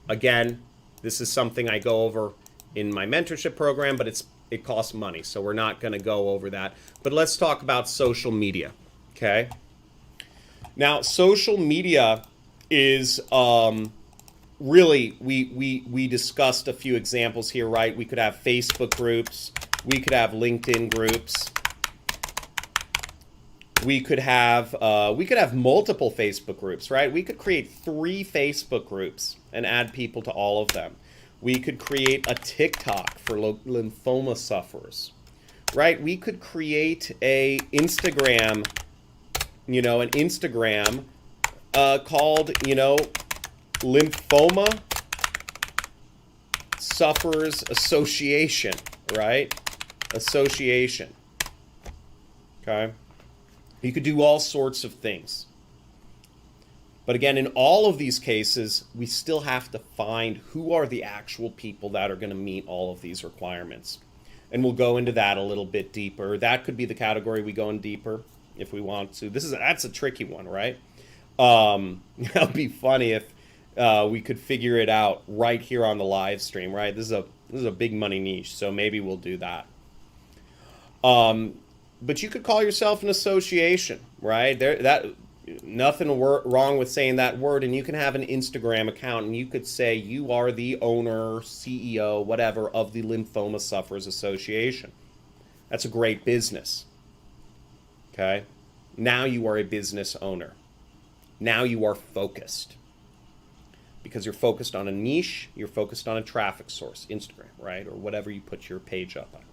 again, this is something I go over in my mentorship program, but it costs money, so we're not going to go over that. But let's talk about social media, okay? Now, social media is really, we discussed a few examples here, right? We could have Facebook groups. We could have LinkedIn groups. We could have multiple Facebook groups, right? We could create 3 Facebook groups and add people to all of them. We could create a TikTok for lymphoma sufferers, right? We could create an Instagram called, Lymphoma Sufferers Association, right? Association. Okay? You could do all sorts of things. But again, in all of these cases, we still have to find who are the actual people that are going to meet all of these requirements. And we'll go into that a little bit deeper. That could be the category we go in deeper if we want to. That's a tricky one, right? It'd be funny if we could figure it out right here on the live stream, right? This is a big money niche, so maybe we'll do that. But you could call yourself an association, right? Nothing wrong with saying that word, and you can have an Instagram account, and you could say you are the owner, CEO, whatever, of the Lymphoma Sufferers Association. That's a great business. Okay? Now you are a business owner. Now you are focused. Because you're focused on a niche, you're focused on a traffic source, Instagram, right? Or whatever you put your page up on.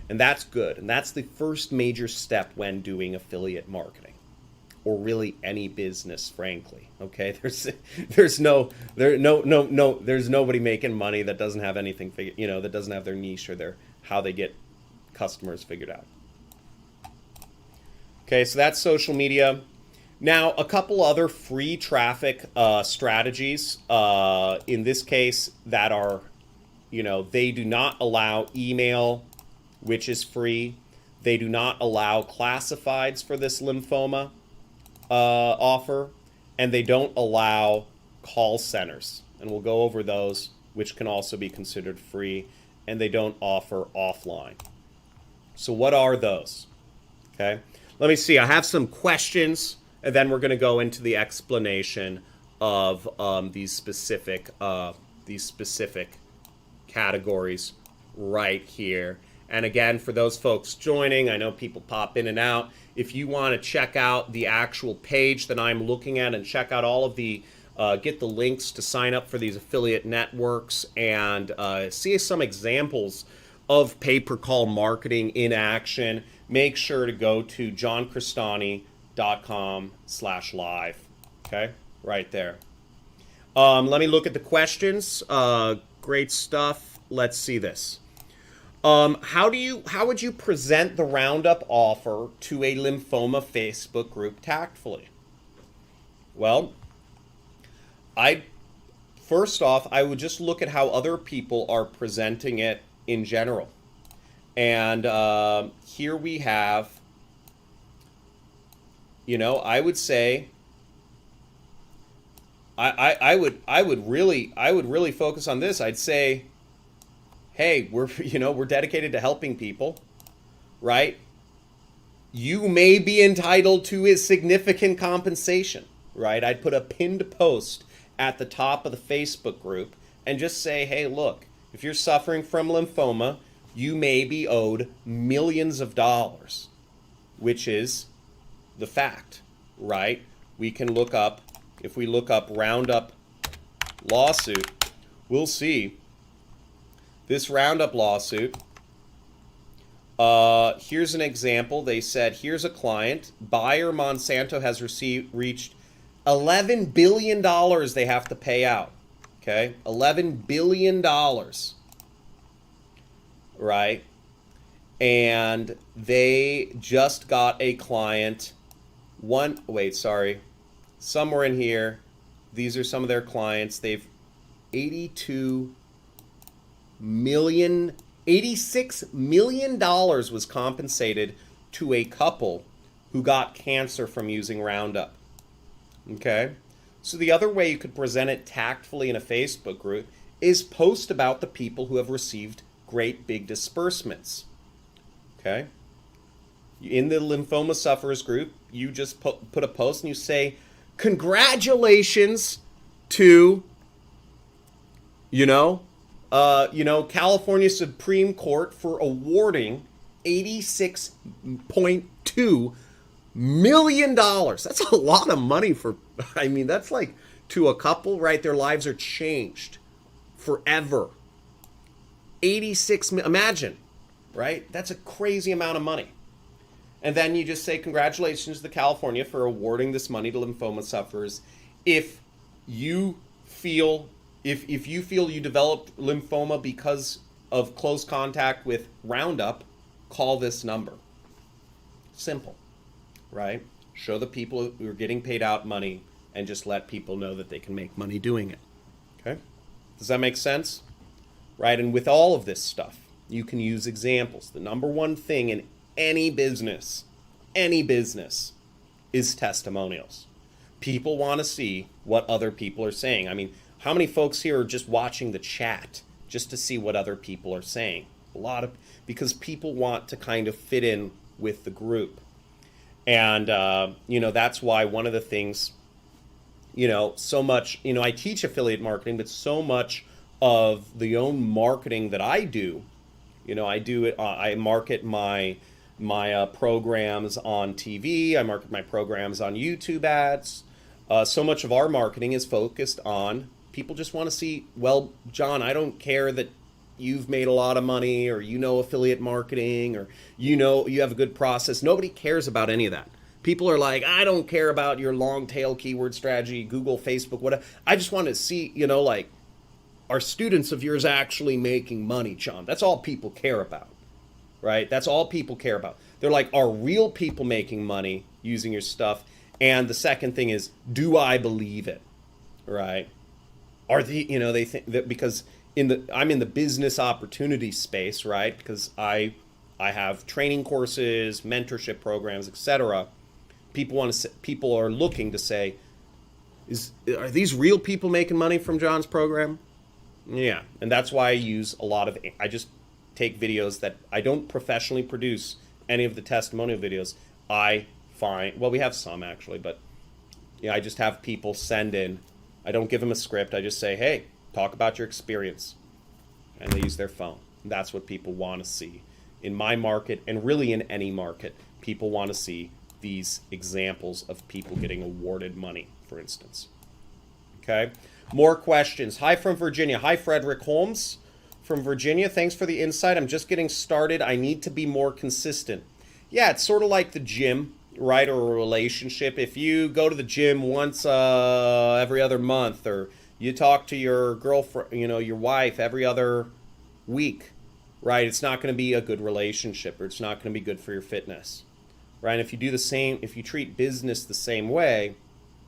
And that's good. And that's the first major step when doing affiliate marketing. Or really any business, frankly. Okay, there's nobody making money that doesn't have anything that doesn't have their niche or how they get customers figured out. Okay, so that's social media. Now, a couple other free traffic strategies. In this case, that are, they do not allow email, which is free. They do not allow classifieds for this lymphoma offer, and they don't allow call centers, and we'll go over those, which can also be considered free, and they don't offer offline. So what are those? Okay, Let me see. I have some questions, and then we're going to go into the explanation of these specific categories right here. And again, for those folks joining, I know people pop in and out. If you want to check out the actual page that I'm looking at and check out all of the get the links to sign up for these affiliate networks and see some examples of pay-per-call marketing in action, make sure to go to johncristani.com/live. Okay, right there. Let me look at the questions. Great stuff. Let's see this. How would you present the Roundup offer to a lymphoma Facebook group tactfully? Well, first off, I would just look at how other people are presenting it in general. And here we have, I would say, I would really focus on this. I'd say, hey, we're dedicated to helping people, right? You may be entitled to a significant compensation, right? I'd put a pinned post at the top of the Facebook group and just say, hey, look, if you're suffering from lymphoma, you may be owed millions of dollars, which is the fact, right? We can look up, if we look up Roundup lawsuit, we'll see this Roundup lawsuit. Here's an example. They said, here's a client. Buyer Monsanto has reached $11 billion they have to pay out. Okay, $11 billion. Right? And they just got a client. Somewhere in here, these are some of their clients. They've $86 million was compensated to a couple who got cancer from using Roundup. Okay? So the other way you could present it tactfully in a Facebook group is post about the people who have received great big disbursements. Okay? In the lymphoma sufferers group, you just put a post and you say, congratulations to, California Supreme Court for awarding $86.2 million. That's a lot of money that's like to a couple, right? Their lives are changed forever. 86, imagine, right? That's a crazy amount of money. And then you just say, congratulations to California for awarding this money to lymphoma sufferers. If you feel you developed lymphoma because of close contact with Roundup, call this number. Simple, right? Show the people who are getting paid out money and just let people know that they can make money doing it. Okay? Does that make sense? Right? And with all of this stuff, you can use examples. The number one thing in any business is testimonials. People want to see what other people are saying. I mean, how many folks here are just watching the chat just to see what other people are saying? Because people want to kind of fit in with the group. And, that's why one of the things, so much, I teach affiliate marketing, but so much of the own marketing that I do, I market my programs on TV. I market my programs on YouTube ads. So much of our marketing is focused on people just want to see, well, John, I don't care that you've made a lot of money or affiliate marketing or you have a good process. Nobody cares about any of that. People are like, I don't care about your long tail keyword strategy, Google, Facebook, whatever. I just want to see, are students of yours actually making money, John? That's all people care about, right? That's all people care about. They're like, are real people making money using your stuff? And the second thing is, do I believe it, right? They think that because I'm in the business opportunity space, right? Because I have training courses, mentorship programs, etc. People are looking to say, are these real people making money from John's program? Yeah, and that's why I just take videos that I don't professionally produce any of the testimonial videos. I find, well, we have some actually, but I just have people send in. I don't give them a script. I just say, hey, talk about your experience. And they use their phone. That's what people want to see. In my market, and really in any market, people want to see these examples of people getting awarded money, for instance. Okay? More questions. Hi from Virginia. Hi, Frederick Holmes from Virginia. Thanks for the insight. I'm just getting started. I need to be more consistent. Yeah, it's sort of like the gym, right, or a relationship. If you go to the gym once every other month, or you talk to your girlfriend, your wife every other week, right, it's not going to be a good relationship, or it's not going to be good for your fitness, right? And if you do the same, if you treat business the same way,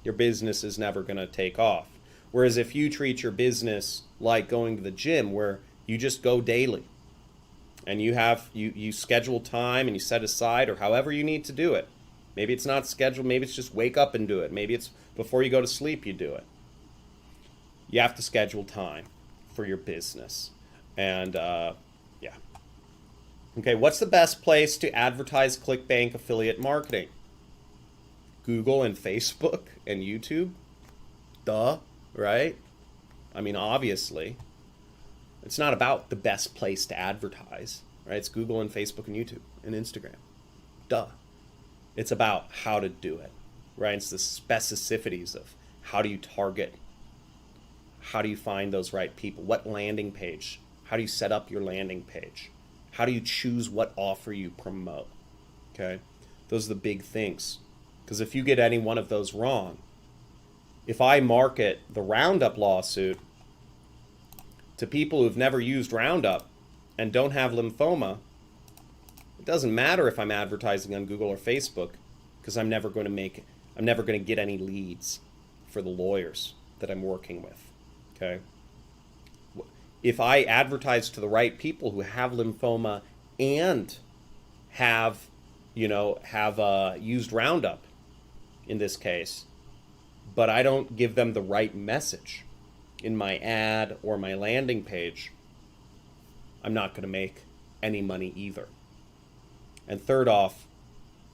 your business is never going to take off. Whereas if you treat your business like going to the gym, where you just go daily, and you schedule time and you set aside, or however you need to do it. Maybe it's not scheduled, maybe it's just wake up and do it. Maybe it's before you go to sleep you do it. You have to schedule time for your business. And yeah. Okay, what's the best place to advertise ClickBank affiliate marketing? Google and Facebook and YouTube? Duh, right? I mean, obviously. It's not about the best place to advertise, right? It's Google and Facebook and YouTube and Instagram. Duh. It's about how to do it, right? It's the specificities of how do you target? How do you find those right people? What landing page? How do you set up your landing page? How do you choose what offer you promote? Okay? Those are the big things. Because if you get any one of those wrong, if I market the Roundup lawsuit to people who've never used Roundup and don't have lymphoma, it doesn't matter if I'm advertising on Google or Facebook, because I'm never going to get any leads for the lawyers that I'm working with. Okay? If I advertise to the right people who have lymphoma and have used Roundup in this case, but I don't give them the right message in my ad or my landing page, I'm not going to make any money either. And third off,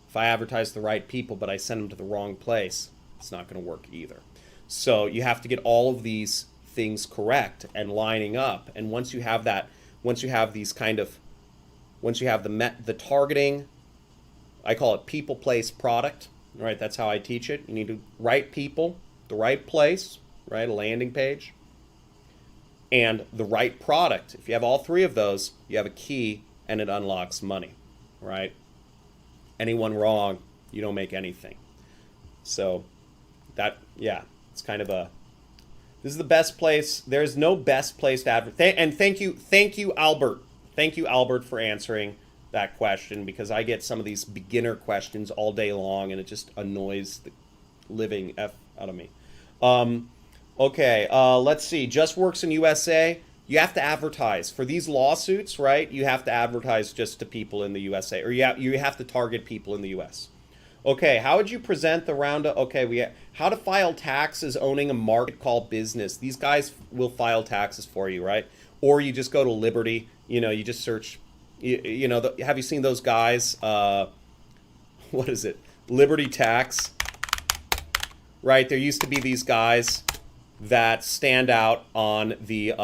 if I advertise the right people but I send them to the wrong place, it's not going to work either. So you have to get all of these things correct and lining up. And once you have that, once you have the targeting, I call it people, place, product, right? That's how I teach it. You need the right people, the right place, right? A landing page, and the right product. If you have all three of those, you have a key and it unlocks money, right? Anyone wrong, you don't make anything. So that, yeah, it's kind of this is the best place. There's no best place to advertise. And thank you, Albert. Thank you, Albert, for answering that question, because I get some of these beginner questions all day long and it just annoys the living F out of me. Okay, let's see. Just Works in USA. You have to advertise for these lawsuits, right? You have to advertise just to people in the USA, or you have to target people in the US. Okay, how would you present the Roundup? Okay, how to file taxes owning a Marketcall business. These guys will file taxes for you, right? Or you just go to Liberty. You just search. Have you seen those guys? What is it? Liberty Tax. Right, there used to be these guys that stand out on the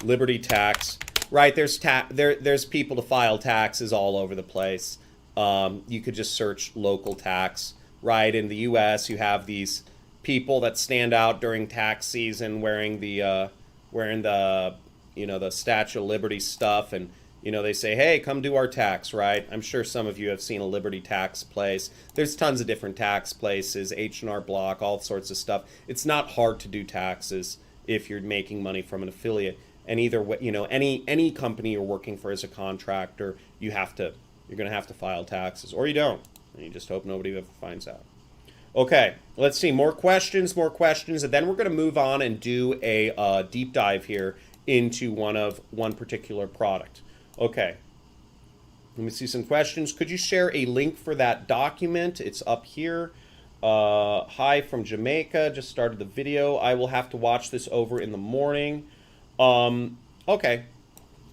Liberty Tax. Right, there's people to file taxes all over the place. You could just search local tax. Right, in the U.S. you have these people that stand out during tax season wearing the Statue of Liberty stuff, and they say, hey, come do our tax, right? I'm sure some of you have seen a Liberty Tax place. There's tons of different tax places, H&R Block, all sorts of stuff. It's not hard to do taxes if you're making money from an affiliate. And either way, any company you're working for as a contractor, you're going to have to file taxes, or you don't. And you just hope nobody ever finds out. Okay, let's see, more questions, and then we're going to move on and do a deep dive here into one particular product. Okay, let me see some questions. Could you share a link for that document? It's up here. Hi from Jamaica, just started the video. I will have to watch this over in the morning. Okay,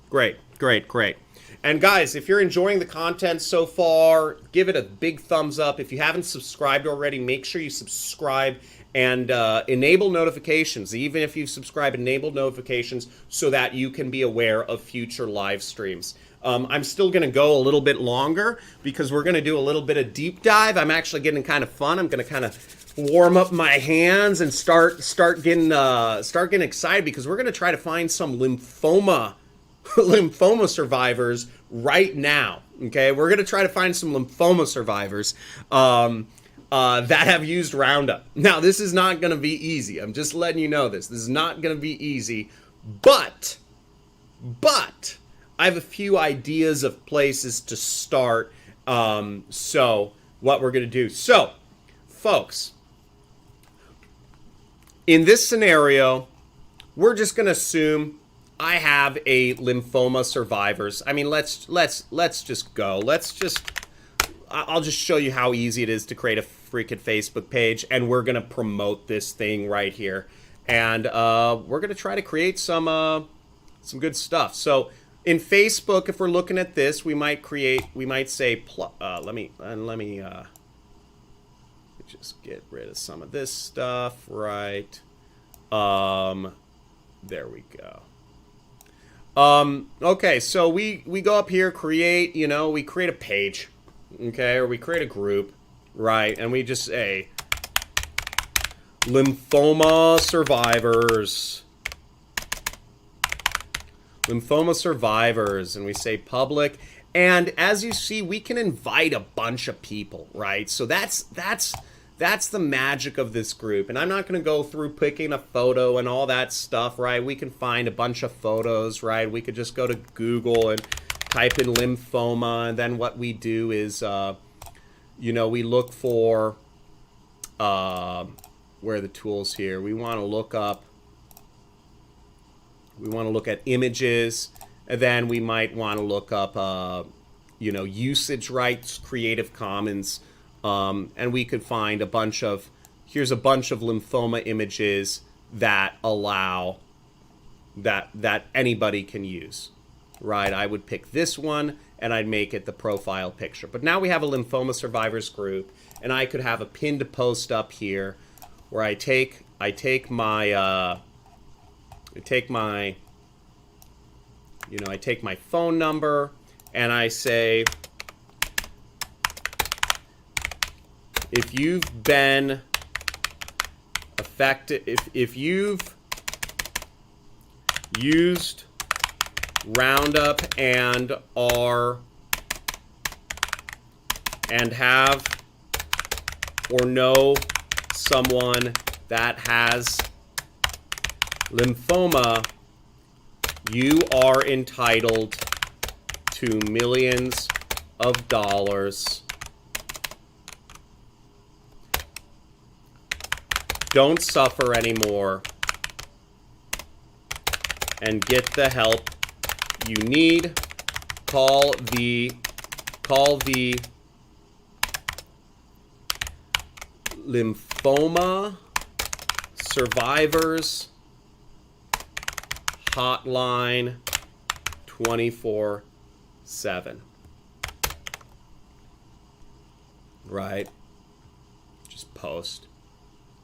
great. Great, great. And guys, if you're enjoying the content so far, give it a big thumbs up. If you haven't subscribed already, make sure you subscribe and enable notifications. Even if you subscribe, enable notifications so that you can be aware of future live streams. I'm still going to go a little bit longer because we're going to do a little bit of deep dive. I'm actually getting kind of fun. I'm going to kind of warm up my hands and start getting excited because we're going to try to find some lymphoma survivors right now. Okay, we're going to try to find some lymphoma survivors that have used Roundup. Now, this is not going to be easy. I'm just letting you know this. This is not going to be easy, but I have a few ideas of places to start. So what we're going to do. So, folks, in this scenario, we're just going to assume I have a lymphoma survivors. I mean, let's just go. I'll just show you how easy it is to create a freaking Facebook page, and we're going to promote this thing right here. And we're going to try to create some good stuff. So, in Facebook, if we're looking at this, we might say, let me just get rid of some of this stuff, right? There we go. Okay, so we go up here, create, we create a page, okay, or we create a group, right? And we just say, lymphoma survivors. Lymphoma survivors, and we say public, and as you see, we can invite a bunch of people, right? So that's the magic of this group, and I'm not going to go through picking a photo and all that stuff, right? We can find a bunch of photos, right? We could just go to Google and type in lymphoma, and then what we do is, we look for, where are the tools here? We want to look at images, and then we might want to look up, usage rights, Creative Commons, and we could find here's a bunch of lymphoma images that allow, that anybody can use, right? I would pick this one, and I'd make it the profile picture. But now we have a lymphoma survivors group, and I could have a pinned post up here where I take my phone number, and I say, if you've been affected, if you've used Roundup and have or know someone that has lymphoma, you are entitled to millions of dollars. Don't suffer anymore and get the help you need. Call the lymphoma survivors hotline 24/7. Right? Just post.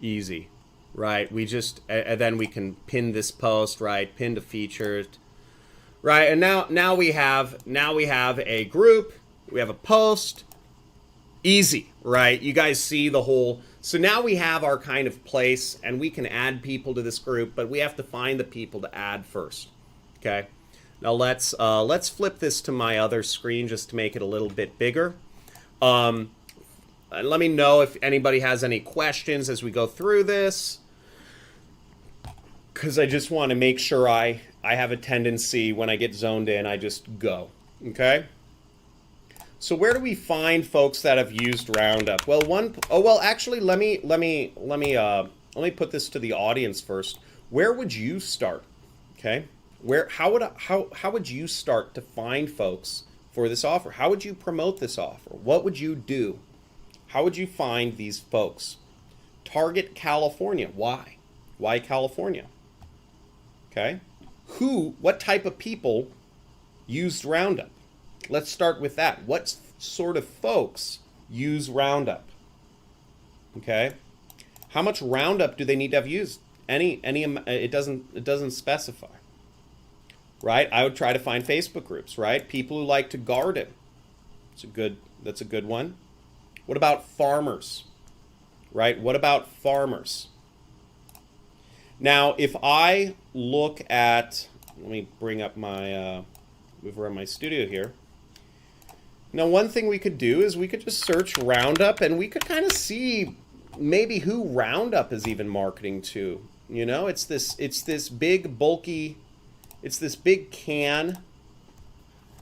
Easy. Right? And then we can pin this post, right? Pin to featured. Right? And now we have a group, we have a post. Easy, right? You guys see the whole. So now we have our kind of place, and we can add people to this group, but we have to find the people to add first. Okay. Now let's flip this to my other screen just to make it a little bit bigger. Let me know if anybody has any questions as we go through this, because I just want to make sure I have a tendency when I get zoned in, I just go. Okay. So where do we find folks that have used Roundup? Well, actually, let me put this to the audience first. Where would you start? Okay, how would you start to find folks for this offer? How would you promote this offer? What would you do? How would you find these folks? Target California. Why? Why California? Okay, what type of people used Roundup. Let's start with that. What sort of folks use Roundup? Okay. How much Roundup do they need to have used? It doesn't specify. Right? I would try to find Facebook groups, right? People who like to garden. That's a good one. What about farmers? Right? What about farmers? Now, if I look at, let me bring up my, move around my studio here. Now, one thing we could do is we could just search Roundup, and we could kind of see maybe who Roundup is even marketing to. You know, it's this big bulky, it's this big can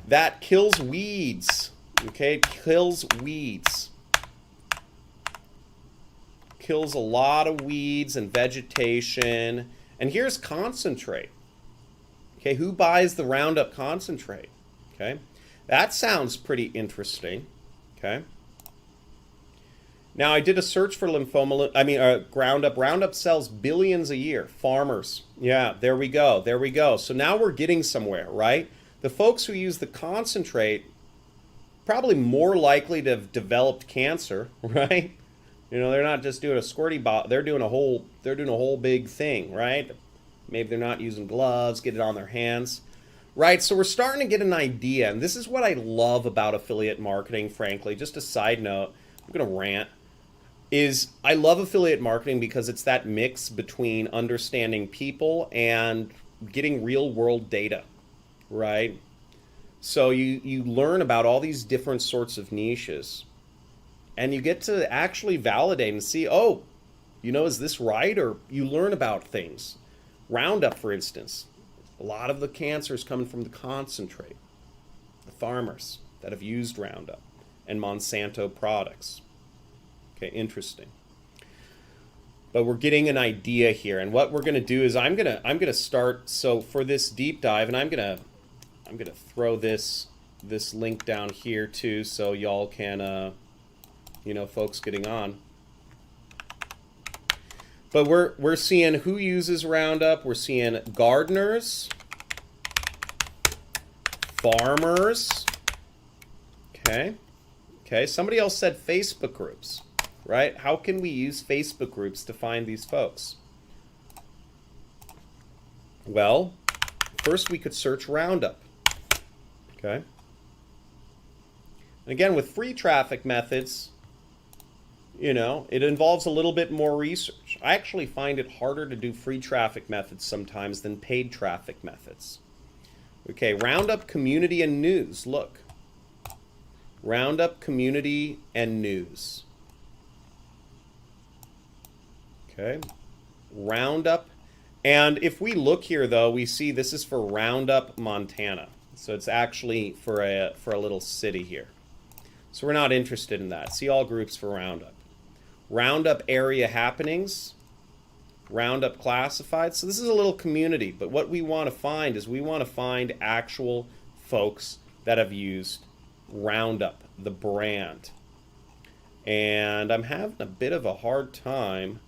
that kills weeds. Okay, it kills weeds. Kills a lot of weeds and vegetation. And here's concentrate. Okay, who buys the Roundup concentrate? Okay, that sounds pretty interesting. Okay. Now, I did a search for Roundup. Roundup sells billions a year. Farmers. Yeah, there we go. There we go. So now we're getting somewhere, right? The folks who use the concentrate probably more likely to have developed cancer, right? You know, they're not just doing a squirty bottle. They're doing a whole big thing, right? Maybe they're not using gloves, get it on their hands. Right, so we're starting to get an idea, and this is what I love about affiliate marketing, frankly. Just a side note, I'm going to rant. I love affiliate marketing because it's that mix between understanding people and getting real world data, right? So you learn about all these different sorts of niches, and you get to actually validate and see, oh, you know, is this right? Or you learn about things. Roundup, for instance, a lot of the cancer is coming from the concentrate, the farmers that have used Roundup and Monsanto products. Okay, interesting. But we're getting an idea here, and what we're going to do is I'm gonna start. So for this deep dive, and I'm gonna throw this link down here too, so y'all can, you know, folks getting on. But we're seeing who uses Roundup. We're seeing gardeners, farmers. Okay. Somebody else said Facebook groups. Right? How can we use Facebook groups to find these folks? Well, first we could search Roundup. Okay. And again, with free traffic methods, you know, it involves a little bit more research. I actually find it harder to do free traffic methods sometimes than paid traffic methods. Okay, Roundup community and news. Look. Roundup community and news. Okay, Roundup. And if we look here, though, we see this is for Roundup, Montana. So it's actually for a little city here. So we're not interested in that. See all groups for Roundup. Roundup area happenings. Roundup classified. So this is a little community. But what we want to find is we want to find actual folks that have used Roundup, the brand. And I'm having a bit of a hard time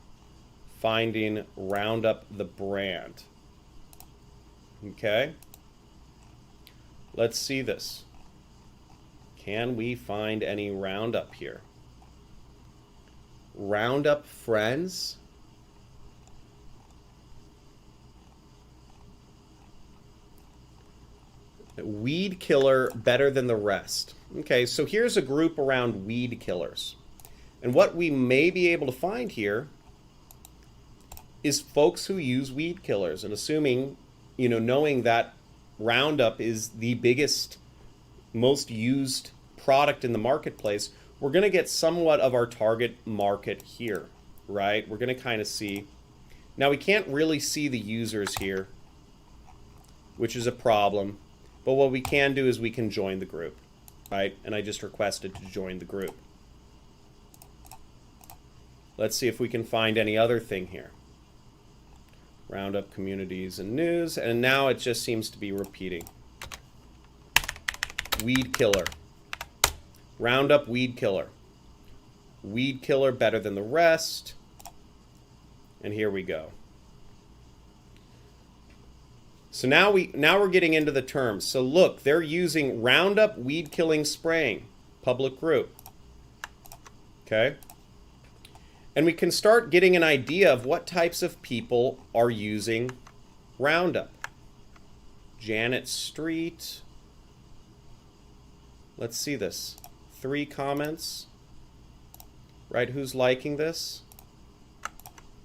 finding Roundup, the brand. Okay. Let's see this. Can we find any Roundup here? Roundup friends? Weed killer better than the rest. Okay, so here's a group around weed killers. And what we may be able to find here is folks who use weed killers. And assuming, you know, knowing that Roundup is the biggest, most used product in the marketplace, we're going to get somewhat of our target market here, right? We're going to kind of see. Now, we can't really see the users here, which is a problem. But what we can do is we can join the group, right? And I just requested to join the group. Let's see if we can find any other thing here. Roundup communities and news. And now it just seems to be repeating. Weed killer. Roundup weed killer. Weed killer better than the rest. And here we go. So now we're getting into the terms. So look, they're using Roundup weed killing spraying, public group. Okay? And we can start getting an idea of what types of people are using Roundup. Janet Street. Let's see this. 3 comments. Right, who's liking this?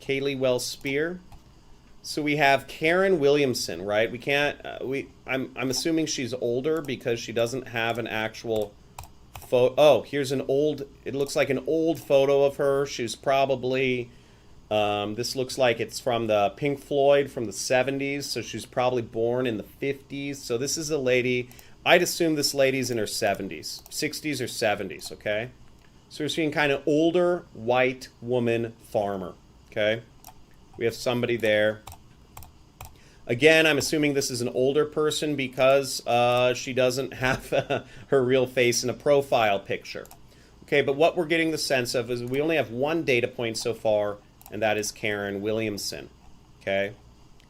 Kaylee Wells Spear. So we have Karen Williamson, right? We can't. I'm assuming she's older because she doesn't have an actual photo. Oh, here's an old. It looks like an old photo of her. She's probably. This looks like it's from the Pink Floyd from the 70s. So she's probably born in the 50s. So this is a lady. I'd assume this lady's in her 70s, 60s or 70s. Okay. So we're seeing kind of older white woman farmer. Okay. We have somebody there. Again, I'm assuming this is an older person because she doesn't have her real face in a profile picture. Okay, but what we're getting the sense of is we only have one data point so far, and that is Karen Williamson. Okay,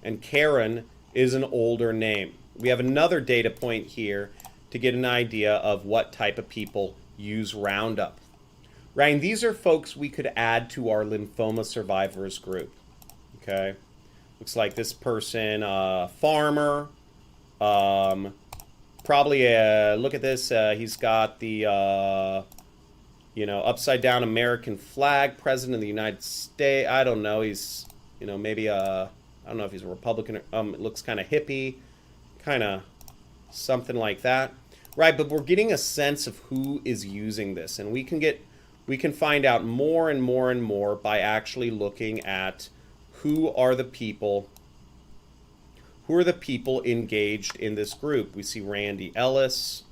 and Karen is an older name. We have another data point here to get an idea of what type of people use Roundup. Right, and these are folks we could add to our lymphoma survivors group. Okay, looks like this person, farmer, probably, look at this, he's got the, upside down American flag, president of the United States. I don't know, he's, maybe, I don't know if he's a Republican, it looks kind of hippie, kind of something like that. Right, but we're getting a sense of who is using this, and we can find out more and more and more by actually looking at who are the people engaged in this group. We see Randy Ellis,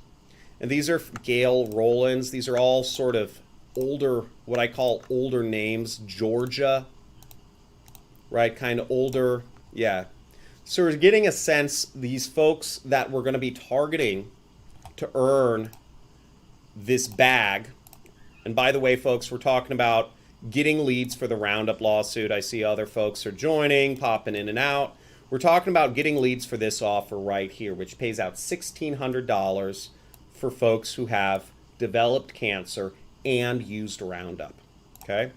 and these are Gail Rollins. These are all sort of older, what I call older names. Georgia, right? Kind of older, yeah. So we're getting a sense these folks that we're going to be targeting to earn this bag. And by the way, folks, we're talking about getting leads for the Roundup lawsuit. I see other folks are joining, popping in and out. We're talking about getting leads for this offer right here, which pays out $1,600 for folks who have developed cancer and used Roundup. Okay?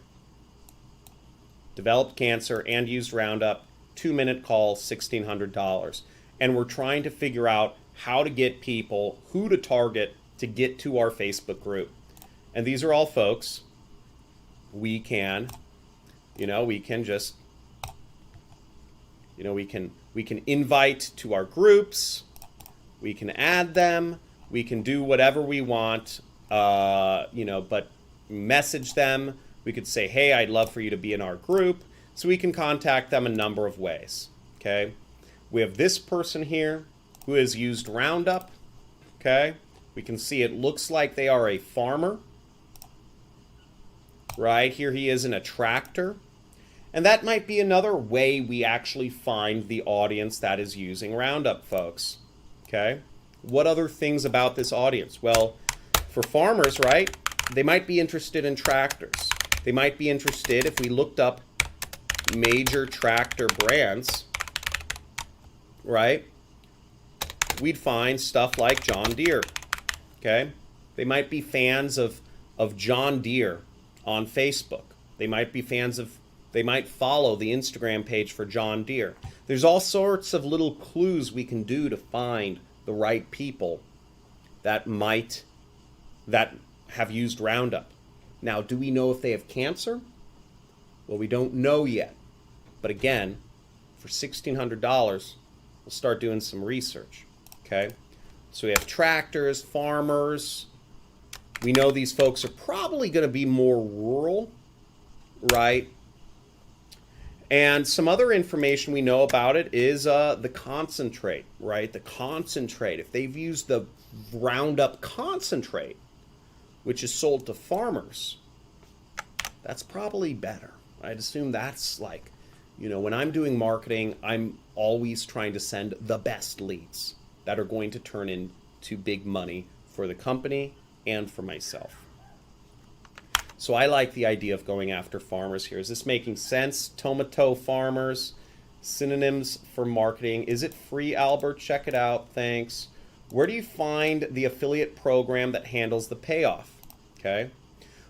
Developed cancer and used Roundup, 2-minute call, $1,600. And we're trying to figure out how to get people, who to target to get to our Facebook group. And these are all folks we can just, we can invite to our groups, we can add them, we can do whatever we want, but message them. We could say, hey, I'd love for you to be in our group. So we can contact them a number of ways, okay? We have this person here who has used Roundup, okay? We can see it looks like they are a farmer. Right, here he is in a tractor. And that might be another way we actually find the audience that is using Roundup, folks. Okay? What other things about this audience? Well, for farmers, right, they might be interested in tractors. They might be interested, if we looked up major tractor brands, right, we'd find stuff like John Deere. Okay? They might be fans of John Deere on Facebook. They might be they might follow the Instagram page for John Deere. There's all sorts of little clues we can do to find the right people that have used Roundup. Now, do we know if they have cancer? Well, we don't know yet. But again, for $1,600, we'll start doing some research. Okay? So we have tractors, farmers. We know these folks are probably going to be more rural, right? And some other information we know about it is the concentrate, right? The concentrate. If they've used the Roundup concentrate, which is sold to farmers, that's probably better. I'd assume that's like, when I'm doing marketing, I'm always trying to send the best leads that are going to turn into big money for the company and for myself. So I like the idea of going after farmers here. Is this making sense? Tomato farmers. Synonyms for marketing. Is it free, Albert? Check it out. Thanks. Where do you find the affiliate program that handles the payoff? Okay.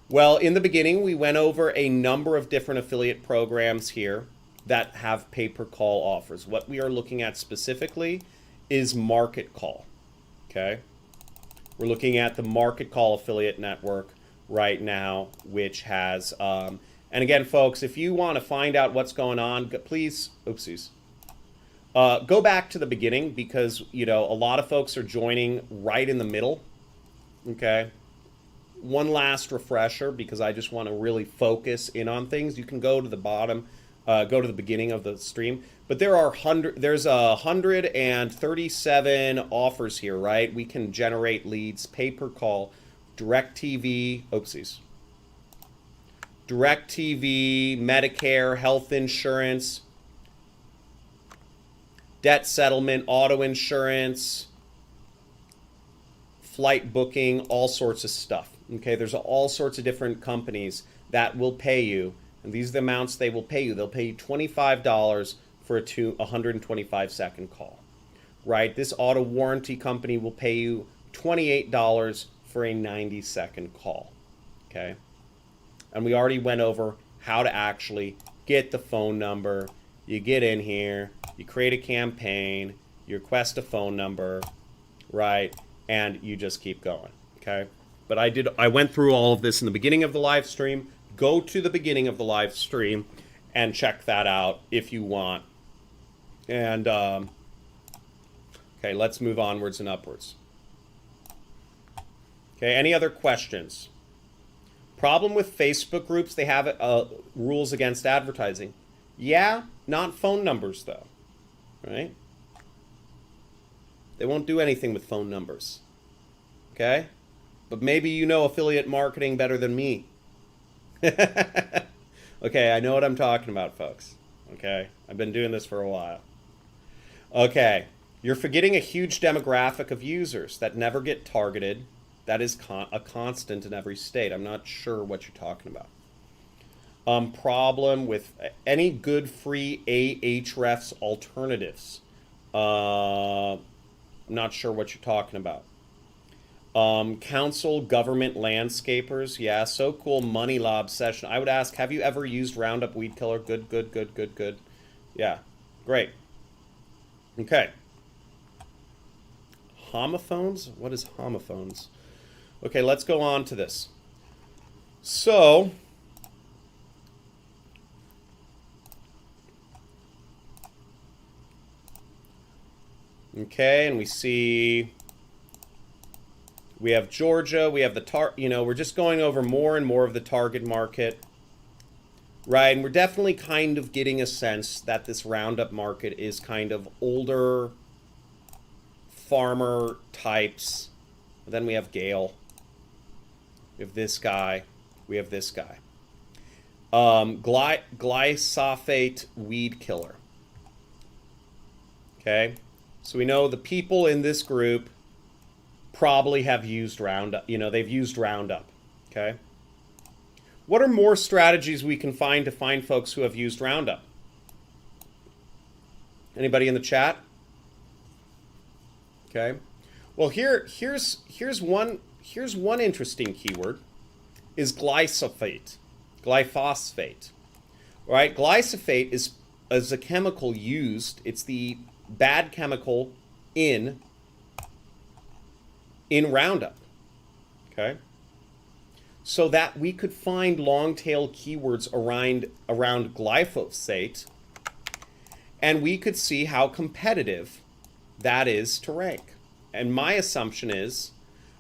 Well, in the beginning, we went over a number of different affiliate programs here that have pay-per-call offers. What we are looking at specifically is Marketcall. Okay. We're looking at the Marketcall affiliate network right now, which has, and again, folks, if you want to find out what's going on, please, oopsies, go back to the beginning because, you know, a lot of folks are joining right in the middle. Okay. One last refresher because I just want to really focus in on things. You can go to the bottom, go to the beginning of the stream, but there's 137 offers here, right? We can generate leads, pay-per-call, DirecTV, oopsies, DirecTV, Medicare, health insurance, debt settlement, auto insurance, flight booking, all sorts of stuff. Okay, there's all sorts of different companies that will pay you, and these are the amounts they will pay you. They'll pay you $25 for a 125-second call, right? This auto warranty company will pay you $28 for a 90-second call, okay? And we already went over how to actually get the phone number. You get in here, you create a campaign, you request a phone number, right? And you just keep going, okay? But I went through all of this in the beginning of the live stream. Go to the beginning of the live stream and check that out if you want. And, okay, let's move onwards and upwards. Okay, any other questions? Problem with Facebook groups, they have rules against advertising. Yeah, not phone numbers though, right? They won't do anything with phone numbers, okay? But maybe you know affiliate marketing better than me. Okay, I know what I'm talking about, folks. Okay, I've been doing this for a while. Okay, you're forgetting a huge demographic of users that never get targeted. That is a constant in every state. I'm not sure what you're talking about. Problem with any good free Ahrefs alternatives. I'm not sure what you're talking about. Council government landscapers. Yeah, so cool. Money Lob session. I would ask, have you ever used Roundup Weed Killer? Good, good, good, good, good. Yeah, great. Okay. Homophones? What is homophones? Okay, let's go on to this. So, okay, and we see we have Georgia, we have the we're just going over more and more of the target market, right? And we're definitely kind of getting a sense that this Roundup market is kind of older farmer types. And then we have Gale. We have this guy. We have this guy. Glyphosate weed killer. Okay, so we know the people in this group probably have used Roundup. You know, they've used Roundup. Okay. What are more strategies we can find to find folks who have used Roundup? Anybody in the chat? Okay. Well, here's one interesting keyword is glyphosate. Glyphosate. All right, glyphosate is a chemical used. It's the bad chemical in Roundup. Okay. So that we could find long tail keywords around glyphosate, and we could see how competitive that is to rank. And my assumption is,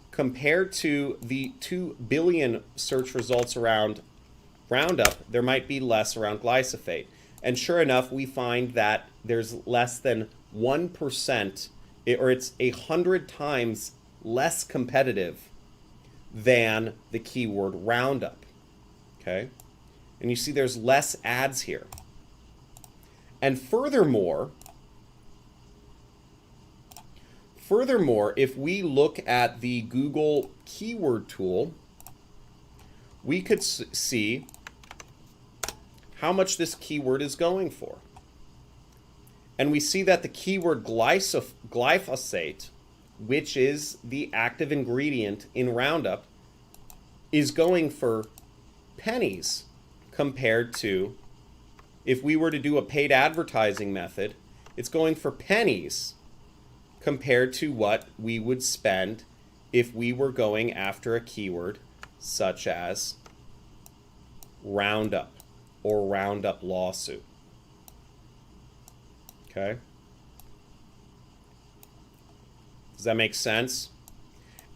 compared to the 2 billion search results around Roundup, there might be less around glyphosate. And sure enough, we find that there's less than 1%, or it's 100 times less competitive than the keyword Roundup. Okay? And you see there's less ads here. And furthermore, if we look at the Google keyword tool, we could see how much this keyword is going for. And we see that the keyword glyphosate, which is the active ingredient in Roundup, is going for pennies compared to, if we were to do a paid advertising method, it's going for pennies compared to what we would spend if we were going after a keyword such as Roundup or Roundup lawsuit. Okay? Does that make sense?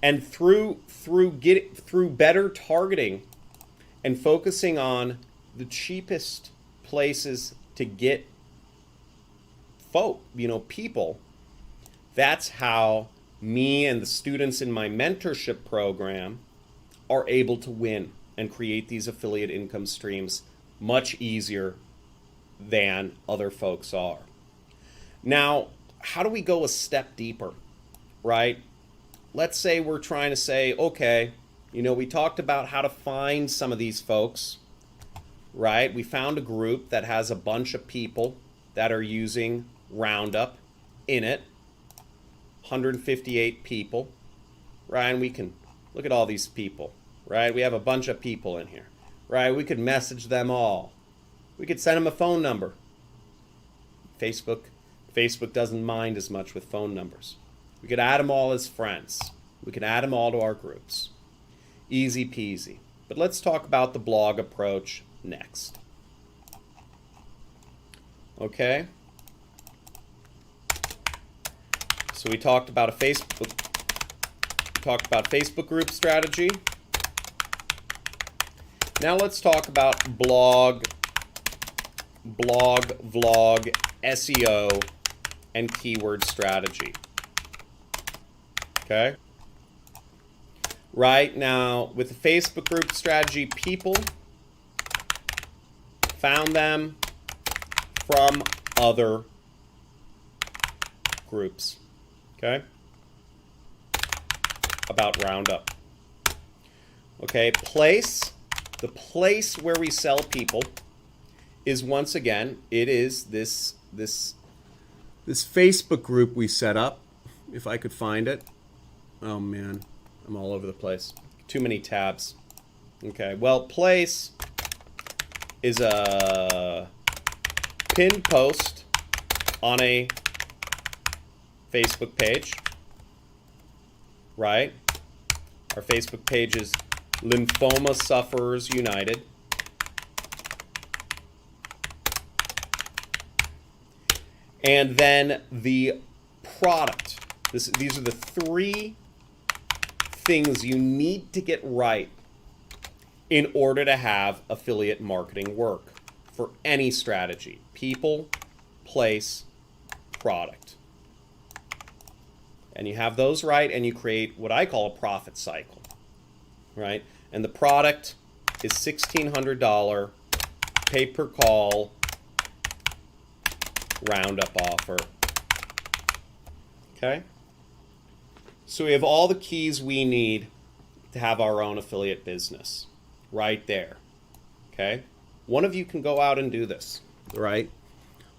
And through better targeting and focusing on the cheapest places to get people, that's how me and the students in my mentorship program are able to win and create these affiliate income streams much easier than other folks are. Now, how do we go a step deeper, right? Let's say we're trying to say, okay, we talked about how to find some of these folks, right? We found a group that has a bunch of people that are using Roundup in it, 158 people, right? And we can look at all these people, right? We have a bunch of people in here, right? We could message them all. We could send them a phone number. Facebook doesn't mind as much with phone numbers. We could add them all as friends. We could add them all to our groups. Easy peasy. But let's talk about the blog approach next. Okay? So we talked about Facebook group strategy. Now let's talk about blog, vlog, SEO, and keyword strategy. Okay? Right now, with the Facebook group strategy, people found them from other groups. Okay? About Roundup. Okay, the place where we sell people is, once again, it is this Facebook group we set up, if I could find it. Oh man, I'm all over the place. Too many tabs. Okay, well, place is a pinned post on a Facebook page, right? Our Facebook page is Lymphoma Sufferers United. And then the product. These are the three things you need to get right in order to have affiliate marketing work for any strategy. People, place, product. And you have those right, and you create what I call a profit cycle, right? And the product is $1,600 pay-per-call Roundup offer. Okay? So we have all the keys we need to have our own affiliate business right there. Okay? One of you can go out and do this, right?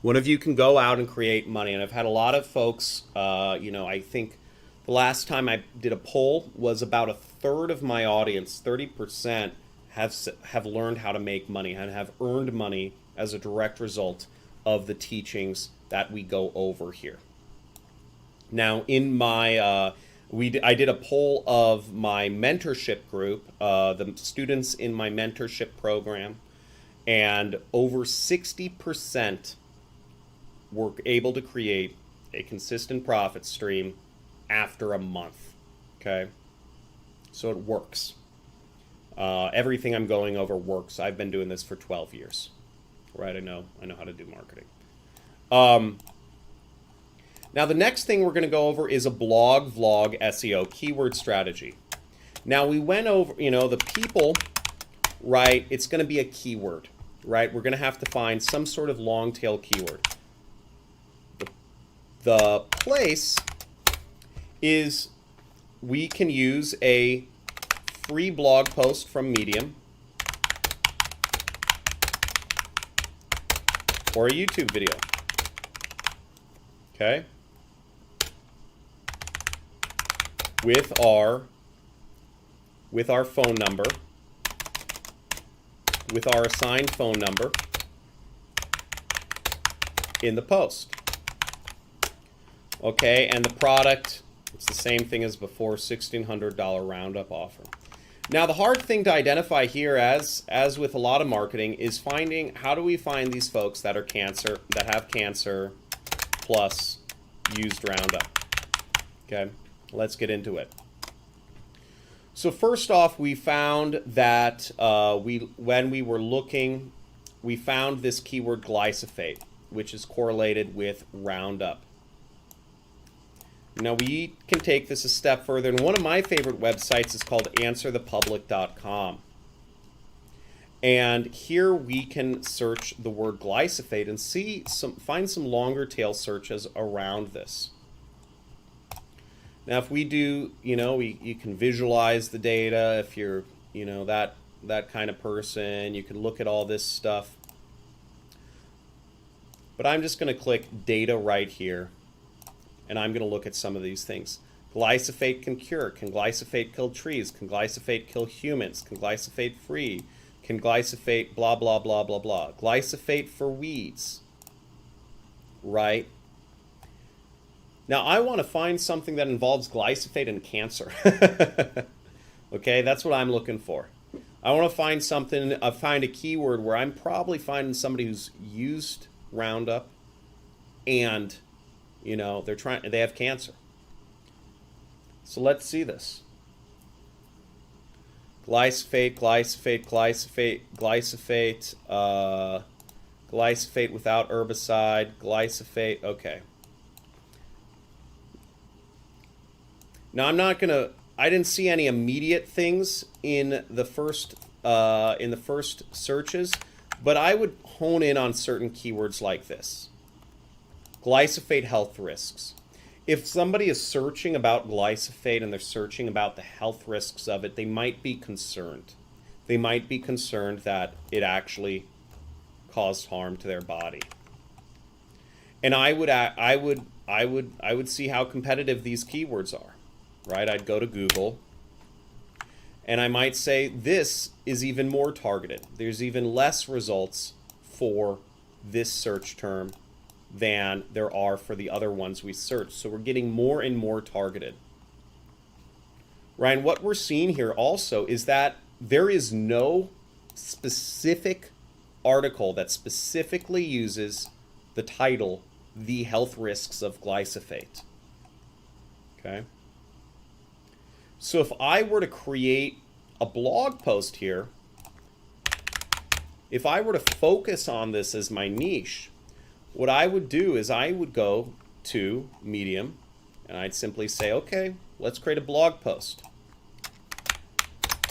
One of you can go out and create money. And I've had a lot of folks, I think the last time I did a poll was about a third of my audience, 30%, have learned how to make money and have earned money as a direct result of the teachings that we go over here. Now, in my I did a poll of my mentorship group, the students in my mentorship program, and over 60% were able to create a consistent profit stream after a month. Okay, so it works. Everything I'm going over works. I've been doing this for 12 years, right? I know how to do marketing. Now, the next thing we're going to go over is a blog, vlog, SEO, keyword strategy. Now, we went over, the people, right? It's going to be a keyword, right? We're going to have to find some sort of long tail keyword. The place is, we can use a free blog post from Medium or a YouTube video. Okay? With our phone number, with our assigned phone number in the post. Okay, and the product, it's the same thing as before, $1,600 roundup offer. Now, the hard thing to identify here, as with a lot of marketing, is finding, how do we find these folks that have cancer plus used Roundup? Okay, let's get into it. So first off, we found that when we were looking, we found this keyword glyphosate, which is correlated with Roundup. Now, we can take this a step further, and one of my favorite websites is called answerthepublic.com. And here we can search the word glyphosate and find some longer tail searches around this. Now, if we do, you can visualize the data. If you're, that kind of person, you can look at all this stuff. But I'm just going to click data right here. And I'm going to look at some of these things. Glyphosate can cure. Can glyphosate kill trees? Can glyphosate kill humans? Can glyphosate free? Can glyphosate blah, blah, blah, blah, blah. Glyphosate for weeds. Right? Now, I want to find something that involves glyphosate and cancer. Okay, that's what I'm looking for. I want to find find a keyword where I'm probably finding somebody who's used Roundup and they have cancer. So let's see this. Glyphosate without herbicide, glyphosate, okay. Now I didn't see any immediate things in the first searches, but I would hone in on certain keywords like this. Glyphosate health risks. If somebody is searching about glyphosate and they're searching about the health risks of it, they might be concerned. They might be concerned that it actually caused harm to their body. And I would see how competitive these keywords are, right? I'd go to Google and I might say this is even more targeted. There's even less results for this search term than there are for the other ones we searched. So we're getting more and more targeted. Ryan, what we're seeing here also is that there is no specific article that specifically uses the title, "The Health Risks of Glyphosate." Okay? So if I were to create a blog post here, if I were to focus on this as my niche, what I would do is I would go to Medium and I'd simply say, okay, let's create a blog post.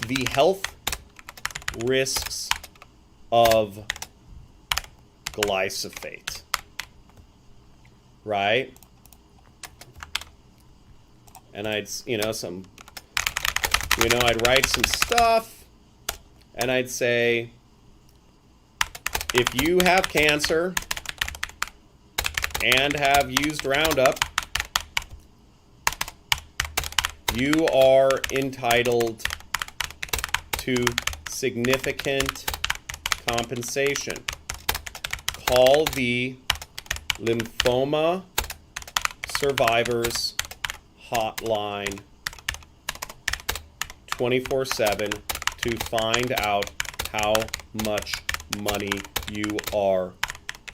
The health risks of glyphosate, right? And I'd write some stuff and I'd say, if you have cancer and have used Roundup, you are entitled to significant compensation. Call the Lymphoma Survivors Hotline 24/7 to find out how much money you are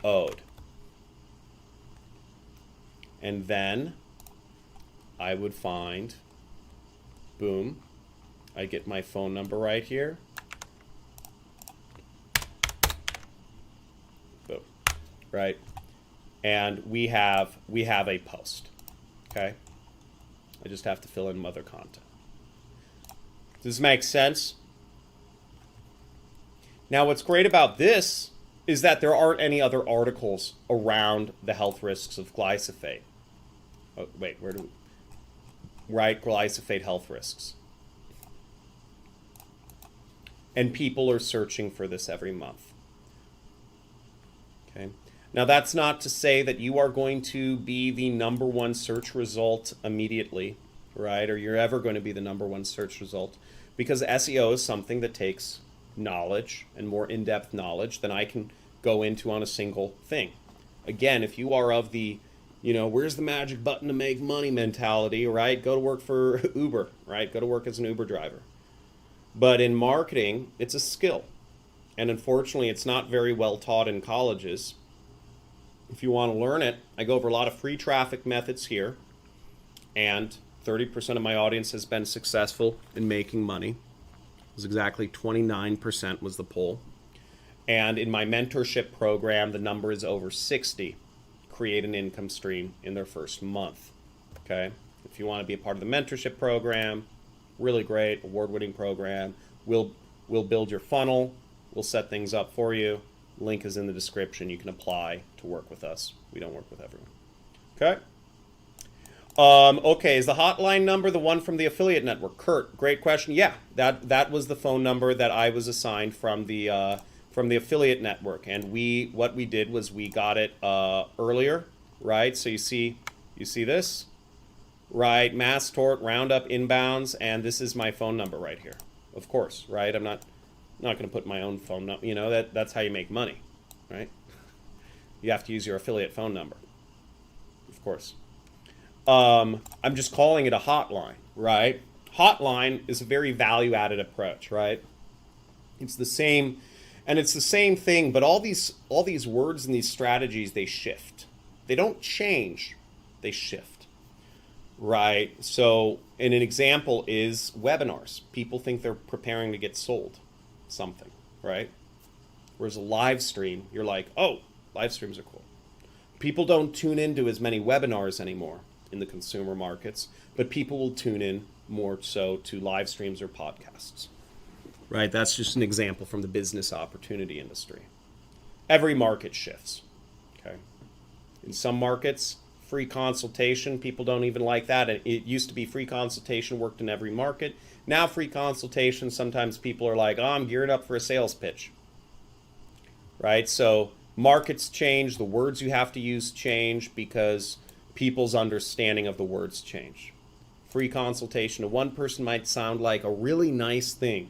owed. And then I would find, boom, I get my phone number right here. Boom, right? And we have a post, okay? I just have to fill in other content. Does this make sense? Now, what's great about this is that there aren't any other articles around the health risks of glyphosate. Oh, wait, where do we... Right, glyphosate health risks. And people are searching for this every month. Okay. Now, that's not to say that you are going to be the number one search result immediately, right? Or you're ever going to be the number one search result, because SEO is something that takes knowledge and more in-depth knowledge than I can go into on a single thing. Again, if you are of the, where's the magic button to make money mentality, right? Go to work for Uber, right? Go to work as an Uber driver. But in marketing, it's a skill. And unfortunately, it's not very well taught in colleges. If you want to learn it, I go over a lot of free traffic methods here. And 30% of my audience has been successful in making money. It was exactly 29% was the poll. And in my mentorship program, the number is over 60. Create an income stream in their first month. Okay? If you want to be a part of the mentorship program, really great, award-winning program. We'll build your funnel. We'll set things up for you. Link is in the description. You can apply to work with us. We don't work with everyone. Okay? Okay, is the hotline number the one from the affiliate network? Kurt, great question. Yeah, that was the phone number that I was assigned from the affiliate network, and what we did was we got it earlier, right? So you see this, right? Mass tort, roundup, inbounds, and this is my phone number right here. Of course, right? I'm not going to put my own phone number. That's how you make money, right? You have to use your affiliate phone number, of course. I'm just calling it a hotline, right? Hotline is a very value-added approach, right? It's the same, and it's the same thing, but all these words and these strategies, they shift. They don't change, they shift, right? So, and an example is webinars. People think they're preparing to get sold something, right? Whereas a live stream, you're like, oh, live streams are cool. People don't tune into as many webinars anymore in the consumer markets, but people will tune in more so to live streams or podcasts, right? That's just an example from the business opportunity industry. Every market shifts, okay? In some markets, free consultation, people don't even like that. It used to be free consultation worked in every market. Now free consultation, sometimes people are like, oh, I'm geared up for a sales pitch, right? So markets change, the words you have to use change because people's understanding of the words change. Free consultation to one person might sound like a really nice thing.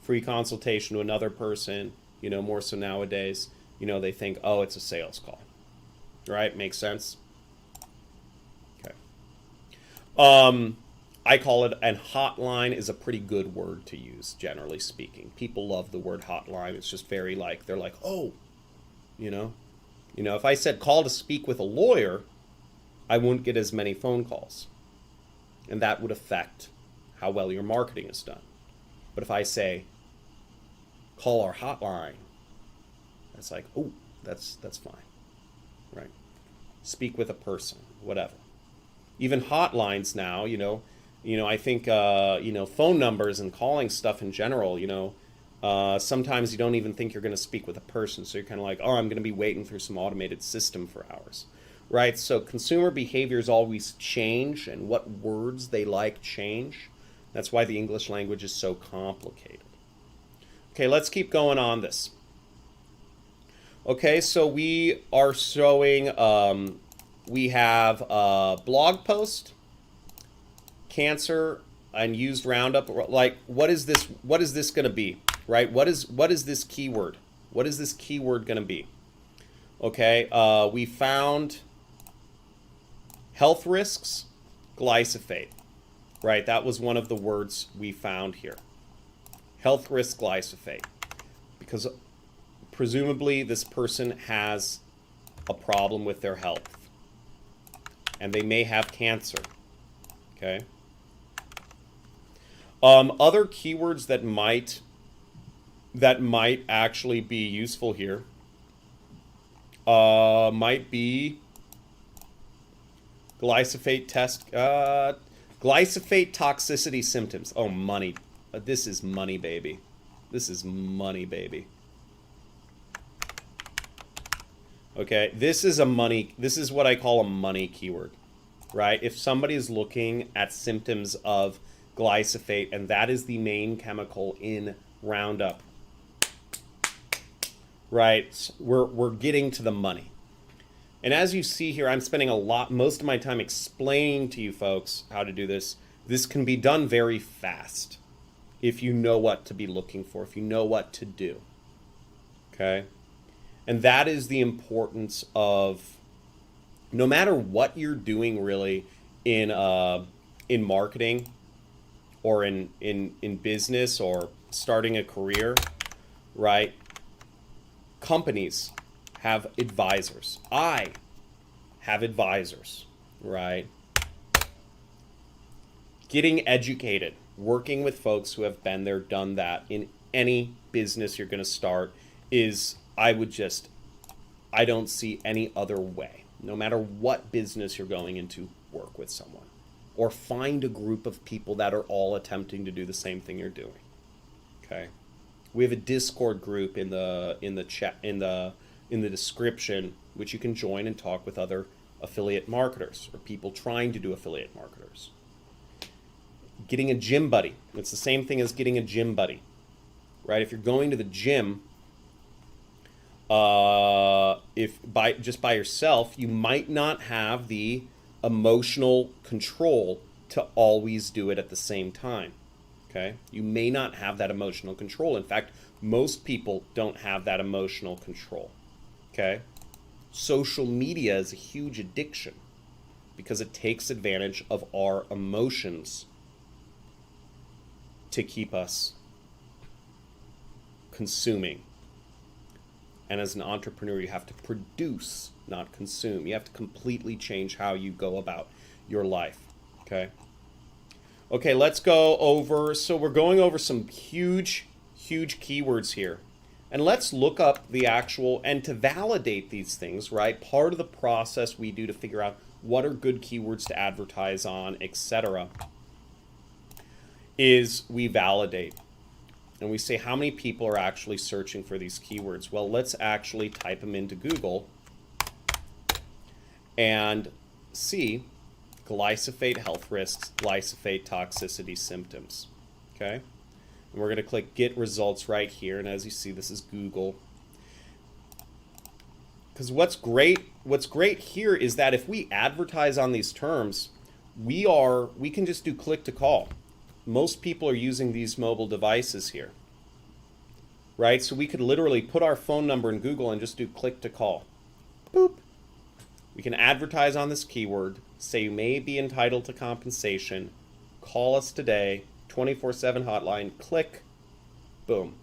Free consultation to another person, more so nowadays, they think, oh, it's a sales call. Right? Makes sense? Okay. I call it, and hotline is a pretty good word to use, generally speaking. People love the word hotline. It's just very they're like, oh, if I said call to speak with a lawyer, I wouldn't get as many phone calls. And that would affect how well your marketing is done. But if I say, call our hotline, it's like, oh, that's fine, right? Speak with a person, whatever. Even hotlines now, I think, phone numbers and calling stuff in general, sometimes you don't even think you're going to speak with a person. So you're kind of like, oh, I'm going to be waiting through some automated system for hours. Right, so consumer behaviors always change, and what words they like change. That's why the English language is so complicated. Okay, let's keep going on this. Okay, so we are showing, we have a blog post, cancer, and used roundup. Like, what is this going to be, right? What is this keyword? What is this keyword going to be? Okay, we found health risks, glyphosate, right? That was one of the words we found here. Health risk, glyphosate. Because presumably this person has a problem with their health. And they may have cancer, okay? Other keywords that might actually be useful here might be glyphosate test, glyphosate toxicity symptoms. Oh, money. This is money, baby. This is money, baby. Okay, this is what I call a money keyword, right? If somebody is looking at symptoms of glyphosate, and that is the main chemical in Roundup, right? We're getting to the money. And as you see here, I'm spending most of my time explaining to you folks how to do this. This can be done very fast if you know what to be looking for, if you know what to do. Okay? And that is the importance of, no matter what you're doing really in marketing or in business or starting a career, right? Companies have advisors. I have advisors, right? Getting educated, working with folks who have been there, done that in any business you're going to start is, I don't see any other way. No matter what business you're going into, work with someone or find a group of people that are all attempting to do the same thing you're doing. Okay? We have a Discord group in the chat in the description, which you can join and talk with other affiliate marketers or people trying to do affiliate marketers. Getting a gym buddy. It's the same thing as getting a gym buddy, right? If you're going to the gym, if just by yourself, you might not have the emotional control to always do it at the same time. Okay? You may not have that emotional control. In fact, most people don't have that emotional control. Okay? Social media is a huge addiction because it takes advantage of our emotions to keep us consuming. And as an entrepreneur, you have to produce, not consume. You have to completely change how you go about your life. Okay? Okay, let's go over, so we're going over some huge keywords here. And let's look up the actual, and to validate these things, right? Part of the process we do to figure out what are good keywords to advertise on, etc., is we validate. And we say how many people are actually searching for these keywords. Well, let's actually type them into Google and see glyphosate health risks, glyphosate toxicity symptoms. Okay? And we're going to click get results right here. And as you see, this is Google. Because what's great here is that if we advertise on these terms, we can just do click to call. Most people are using these mobile devices here, right? So we could literally put our phone number in Google and just do click to call. Boop. We can advertise on this keyword, say you may be entitled to compensation, call us today, 24/7 hotline, click, boom.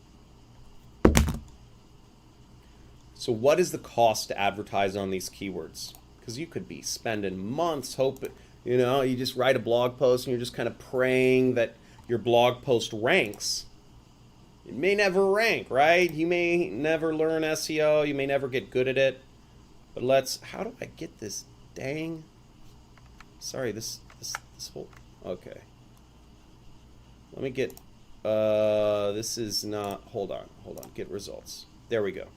So what is the cost to advertise on these keywords? Because you could be spending months hoping, you just write a blog post and you're just kind of praying that your blog post ranks. It may never rank, right? You may never learn SEO. You may never get good at it. But how do I get this dang? Sorry, this whole, okay. Let me get, this is not, hold on, get results. There we go.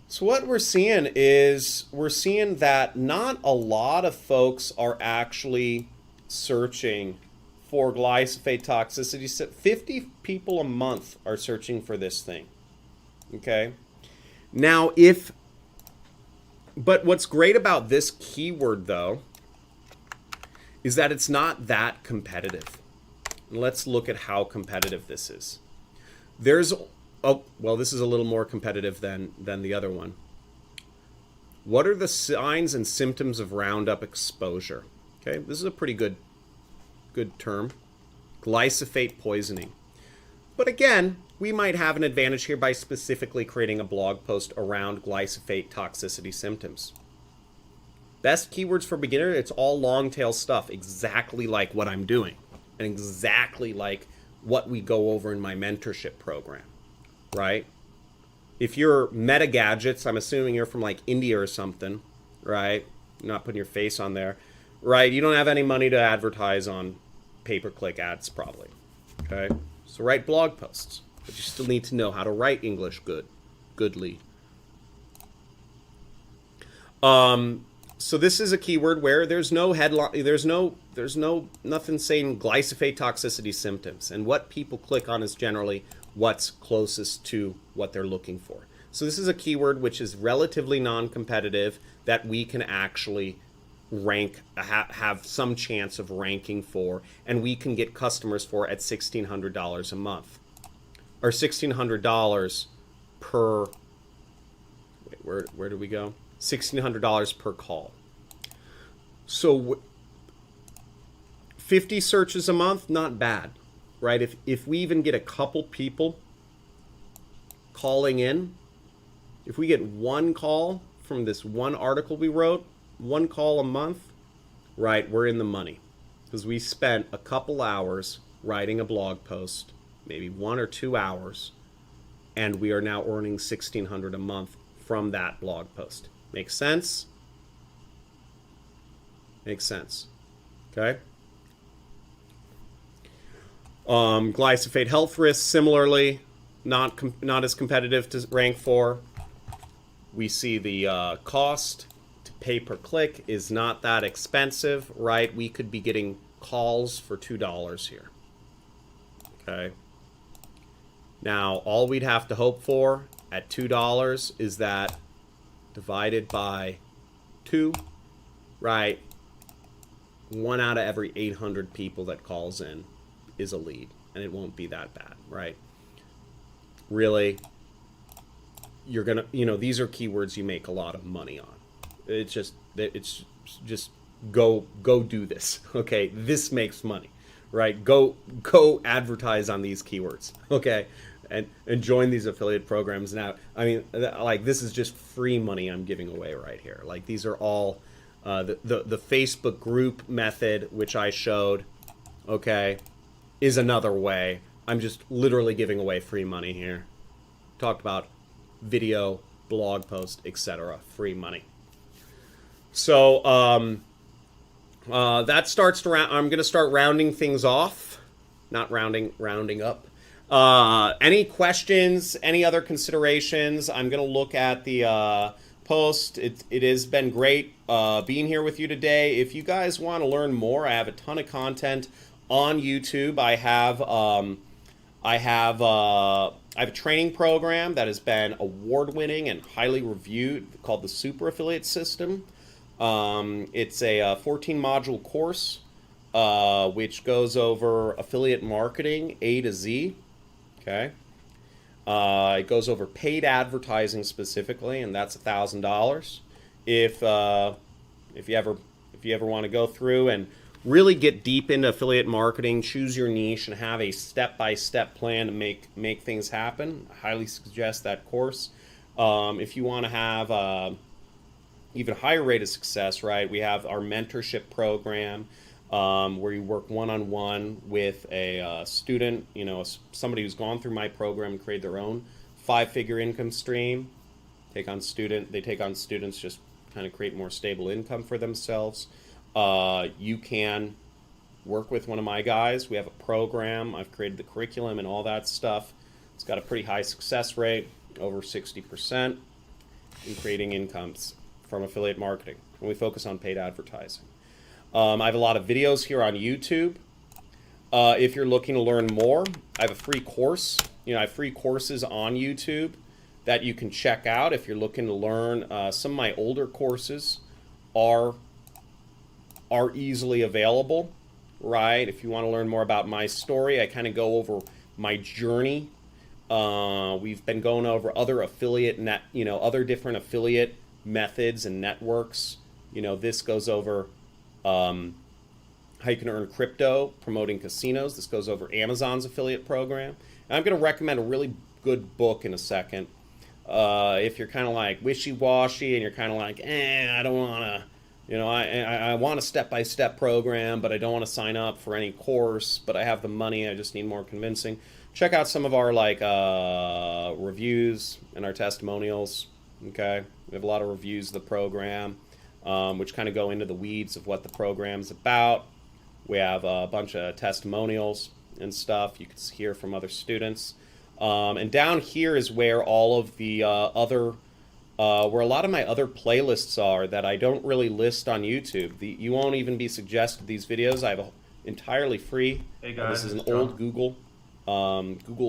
So what we're seeing is that not a lot of folks are actually searching for glyphosate toxicity. 50 people a month are searching for this thing. Okay? Now, but what's great about this keyword, though, is that it's not that competitive. Let's look at how competitive this is. This is a little more competitive than the other one. What are the signs and symptoms of Roundup exposure? Okay, this is a pretty good term. Glyphosate poisoning. But again, we might have an advantage here by specifically creating a blog post around glyphosate toxicity symptoms. Best keywords for beginner, it's all long tail stuff, exactly like what I'm doing, and exactly like what we go over in my mentorship program. Right? If you're Meta Gadgets, I'm assuming you're from like India or something, right? You're not putting your face on there, right? You don't have any money to advertise on pay-per-click ads probably, okay? So write blog posts, but you still need to know how to write English goodly. So this is a keyword where there's no headline, there's nothing saying glyphosate toxicity symptoms, and what people click on is generally what's closest to what they're looking for. So this is a keyword which is relatively non-competitive that we can actually rank, have some chance of ranking for, and we can get customers for at $1,600 a month, or $1,600 per. Wait, where do we go? $1,600 per call. So 50 searches a month, not bad, right? If we even get a couple people calling in, if we get one call from this one article we wrote, one call a month, right, we're in the money, because we spent a couple hours writing a blog post, maybe 1 or 2 hours, and we are now earning $1,600 a month from that blog post. Makes sense? Makes sense. Okay. Glyphosate health risks, similarly, not as competitive to rank for. We see the cost to pay per click is not that expensive, right? We could be getting calls for $2 here. Okay. Now, all we'd have to hope for at $2 is that divided by 2, right? 1 out of every 800 people that calls in is a lead, and it won't be that bad, right? Really, you're gonna, these are keywords you make a lot of money on. It's just go do this, okay? This makes money, right? Go advertise on these keywords, okay? And join these affiliate programs. Now, I mean, like, this is just free money I'm giving away right here. Like, these are all the Facebook group method, which I showed, okay, is another way. I'm just literally giving away free money here. Talked about video, blog post, etc. Free money. So that starts to I'm going to start rounding things off, not rounding up. Any questions? Any other considerations? I'm going to look at the post. It has been great being here with you today. If you guys want to learn more, I have a ton of content on YouTube. I have a training program that has been award-winning and highly reviewed called the Super Affiliate System. It's a 14-module course which goes over affiliate marketing A to Z. Okay. It goes over paid advertising specifically, and that's $1,000. If you ever want to go through and really get deep into affiliate marketing, choose your niche, and have a step-by-step plan to make things happen, I highly suggest that course. If you want to have even higher rate of success, right, we have our mentorship program where you work one-on-one with a student, somebody who's gone through my program and created their own 5-figure income stream. They take on students, just kind of create more stable income for themselves. You can work with one of my guys. We have a program. I've created the curriculum and all that stuff. It's got a pretty high success rate, over 60%, in creating incomes from affiliate marketing. And we focus on paid advertising. I have a lot of videos here on YouTube. If you're looking to learn more, I have a free course. I have free courses on YouTube that you can check out if you're looking to learn. Some of my older courses are easily available, right? If you want to learn more about my story, I kind of go over my journey. We've been going over other other different affiliate methods and networks. This goes over how you can earn crypto promoting casinos. This goes over Amazon's affiliate program. And I'm going to recommend a really good book in a second. If you're kind of like wishy-washy and you're kind of like, I don't want to, I want a step-by-step program, but I don't want to sign up for any course, but I have the money, I just need more convincing. Check out some of our reviews and our testimonials. Okay, we have a lot of reviews of the program, which kind of go into the weeds of what the program's about. We have a bunch of testimonials and stuff you can hear from other students. And down here is where all of the where a lot of my other playlists are that I don't really list on YouTube. You won't even be suggested these videos. I have an entirely free. Hey guys, this is an old Google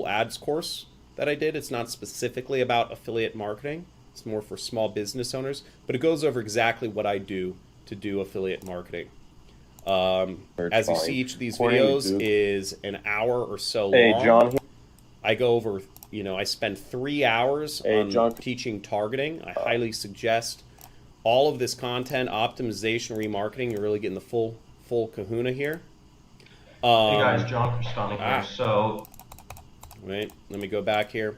Ads course that I did. It's not specifically about affiliate marketing. It's more for small business owners, but it goes over exactly what I do to do affiliate marketing. As you see, each of these videos is an hour or so long. Hey, John. I go over, I spend 3 hours on teaching targeting. I highly suggest all of this content, optimization, remarketing. You're really getting the full kahuna here. Hey guys, John Cristani here. So, wait, let me go back here.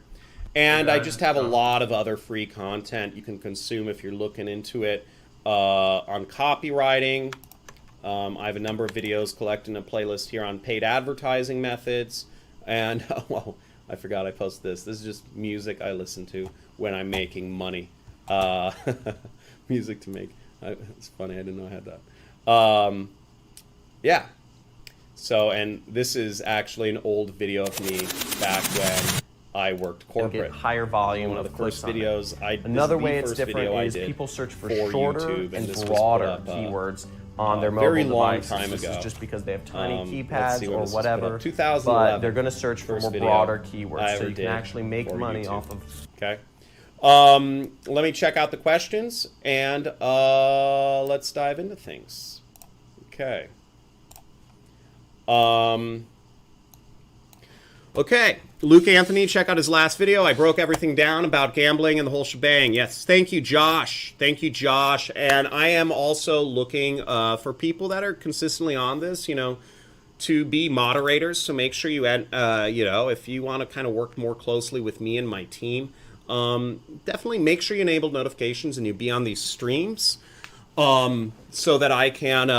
And I just have a lot of other free content you can consume if you're looking into it on copywriting. I have a number of videos collected in a playlist here on paid advertising methods. And, well, I forgot I posted this. This is just music I listen to when I'm making money. Music to make. It's funny, I didn't know I had that. Yeah. So, and this is actually an old video of me back when I worked corporate. Get higher volume. One of the first videos I did. Another way it's different is people search for shorter and broader keywords on their mobile devices. Long time this ago. is just because they have tiny keypads or whatever. 2011. But they're going to search for more broader keywords, so you can actually make money off of. Okay. Let me check out the questions and let's dive into things. Okay. Okay, Luke Anthony, check out his last video. I broke everything down about gambling and the whole shebang. Yes, thank you, Josh. Thank you, Josh. And I am also looking for people that are consistently on this, to be moderators. So make sure you add, if you want to kind of work more closely with me and my team, definitely make sure you enable notifications and you be on these streams so that I can...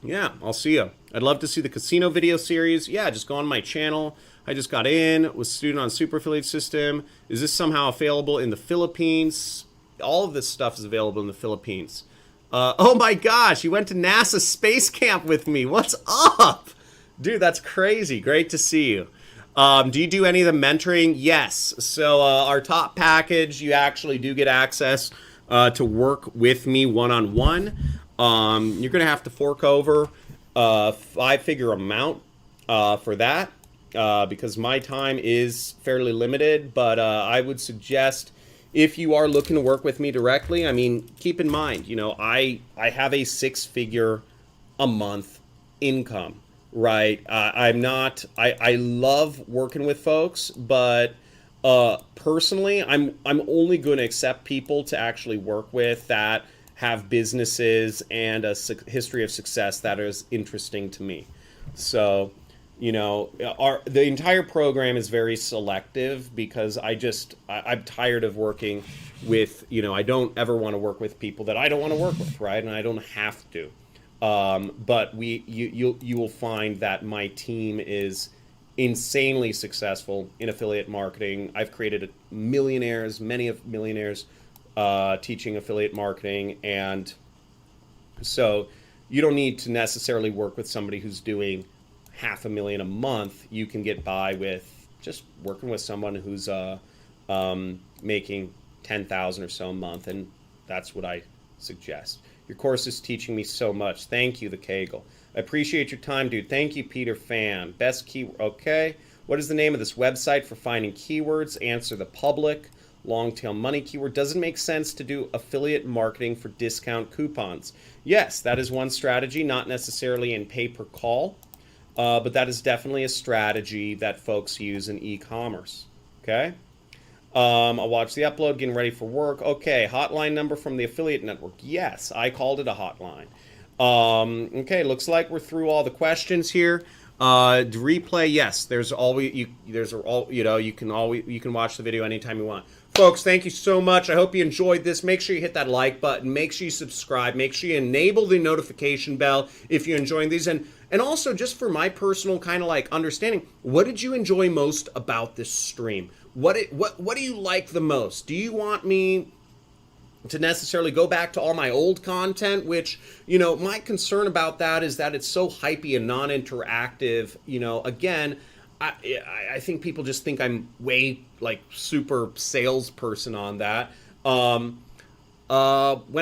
yeah, I'll see you. I'd love to see the casino video series. Yeah, just go on my channel. I just got in, was student on super affiliate system. Is this somehow available in the Philippines? All of this stuff is available in the Philippines. Oh my gosh, you went to NASA Space Camp with me. What's up? Dude, that's crazy. Great to see you. Do you do any of the mentoring? Yes. So our top package, you actually do get access to work with me one-on-one. You're going to have to fork over a 5-figure amount for that because my time is fairly limited. But I would suggest if you are looking to work with me directly, I mean, keep in mind, I have a 6-figure a month income, right? I love working with folks, but personally, I'm only going to accept people to actually work with that have businesses and a history of success that is interesting to me. So, the entire program is very selective because I'm tired of working with, I don't ever want to work with people that I don't want to work with, right? And I don't have to. But you will find that my team is insanely successful in affiliate marketing. I've created many millionaires teaching affiliate marketing, and so you don't need to necessarily work with somebody who's doing $500,000 a month. You can get by with just working with someone who's making $10,000 or so a month, and that's what I suggest. Your course is teaching me so much. Thank you, the Kegel. I appreciate your time, dude. Thank you, Peter Fan. Best keyword. Okay. What is the name of this website for finding keywords? Answer the public. Long tail money keyword. Does it make sense to do affiliate marketing for discount coupons? Yes, that is one strategy, not necessarily in pay-per-call, but that is definitely a strategy that folks use in e-commerce. Okay. I'll watch the upload, getting ready for work. Okay, hotline number from the affiliate network. Yes, I called it a hotline. Okay, looks like we're through all the questions here. Replay, yes. You can watch the video anytime you want. Folks, thank you so much. I hope you enjoyed this. Make sure you hit that like button. Make sure you subscribe. Make sure you enable the notification bell if you're enjoying these. And also, just for my personal kind of like understanding, what did you enjoy most about this stream? What do you like the most? Do you want me to necessarily go back to all my old content, which, my concern about that is that it's so hypey and non-interactive. Again, I think people just think I'm way like super salesperson on that. When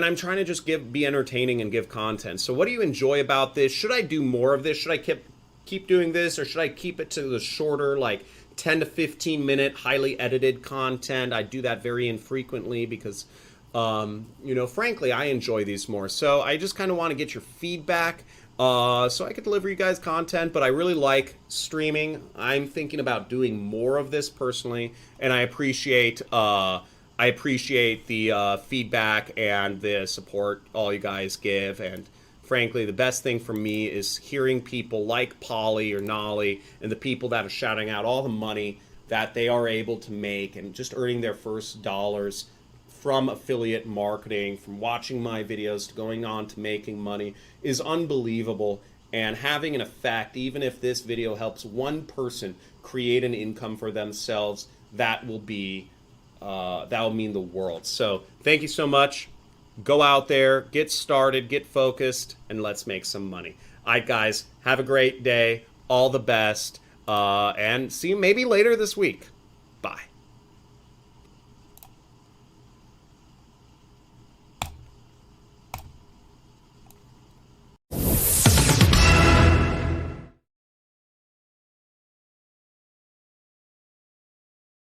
I'm trying to just be entertaining and give content. So what do you enjoy about this? Should I do more of this? Should I keep doing this, or should I keep it to the shorter, like 10 to 15 minute highly edited content. I do that very infrequently because frankly, I enjoy these more. So I just kind of want to get your feedback so I could deliver you guys content, but I really like streaming. I'm thinking about doing more of this personally, and I appreciate the feedback and the support all you guys give. And frankly, the best thing for me is hearing people like Polly or Nolly and the people that are shouting out all the money that they are able to make and just earning their first dollars from affiliate marketing, from watching my videos to going on to making money is unbelievable. And having an effect, even if this video helps one person create an income for themselves, that will mean the world. So thank you so much. Go out there, get started, get focused, and let's make some money. All right, guys, have a great day. All the best. And see you maybe later this week.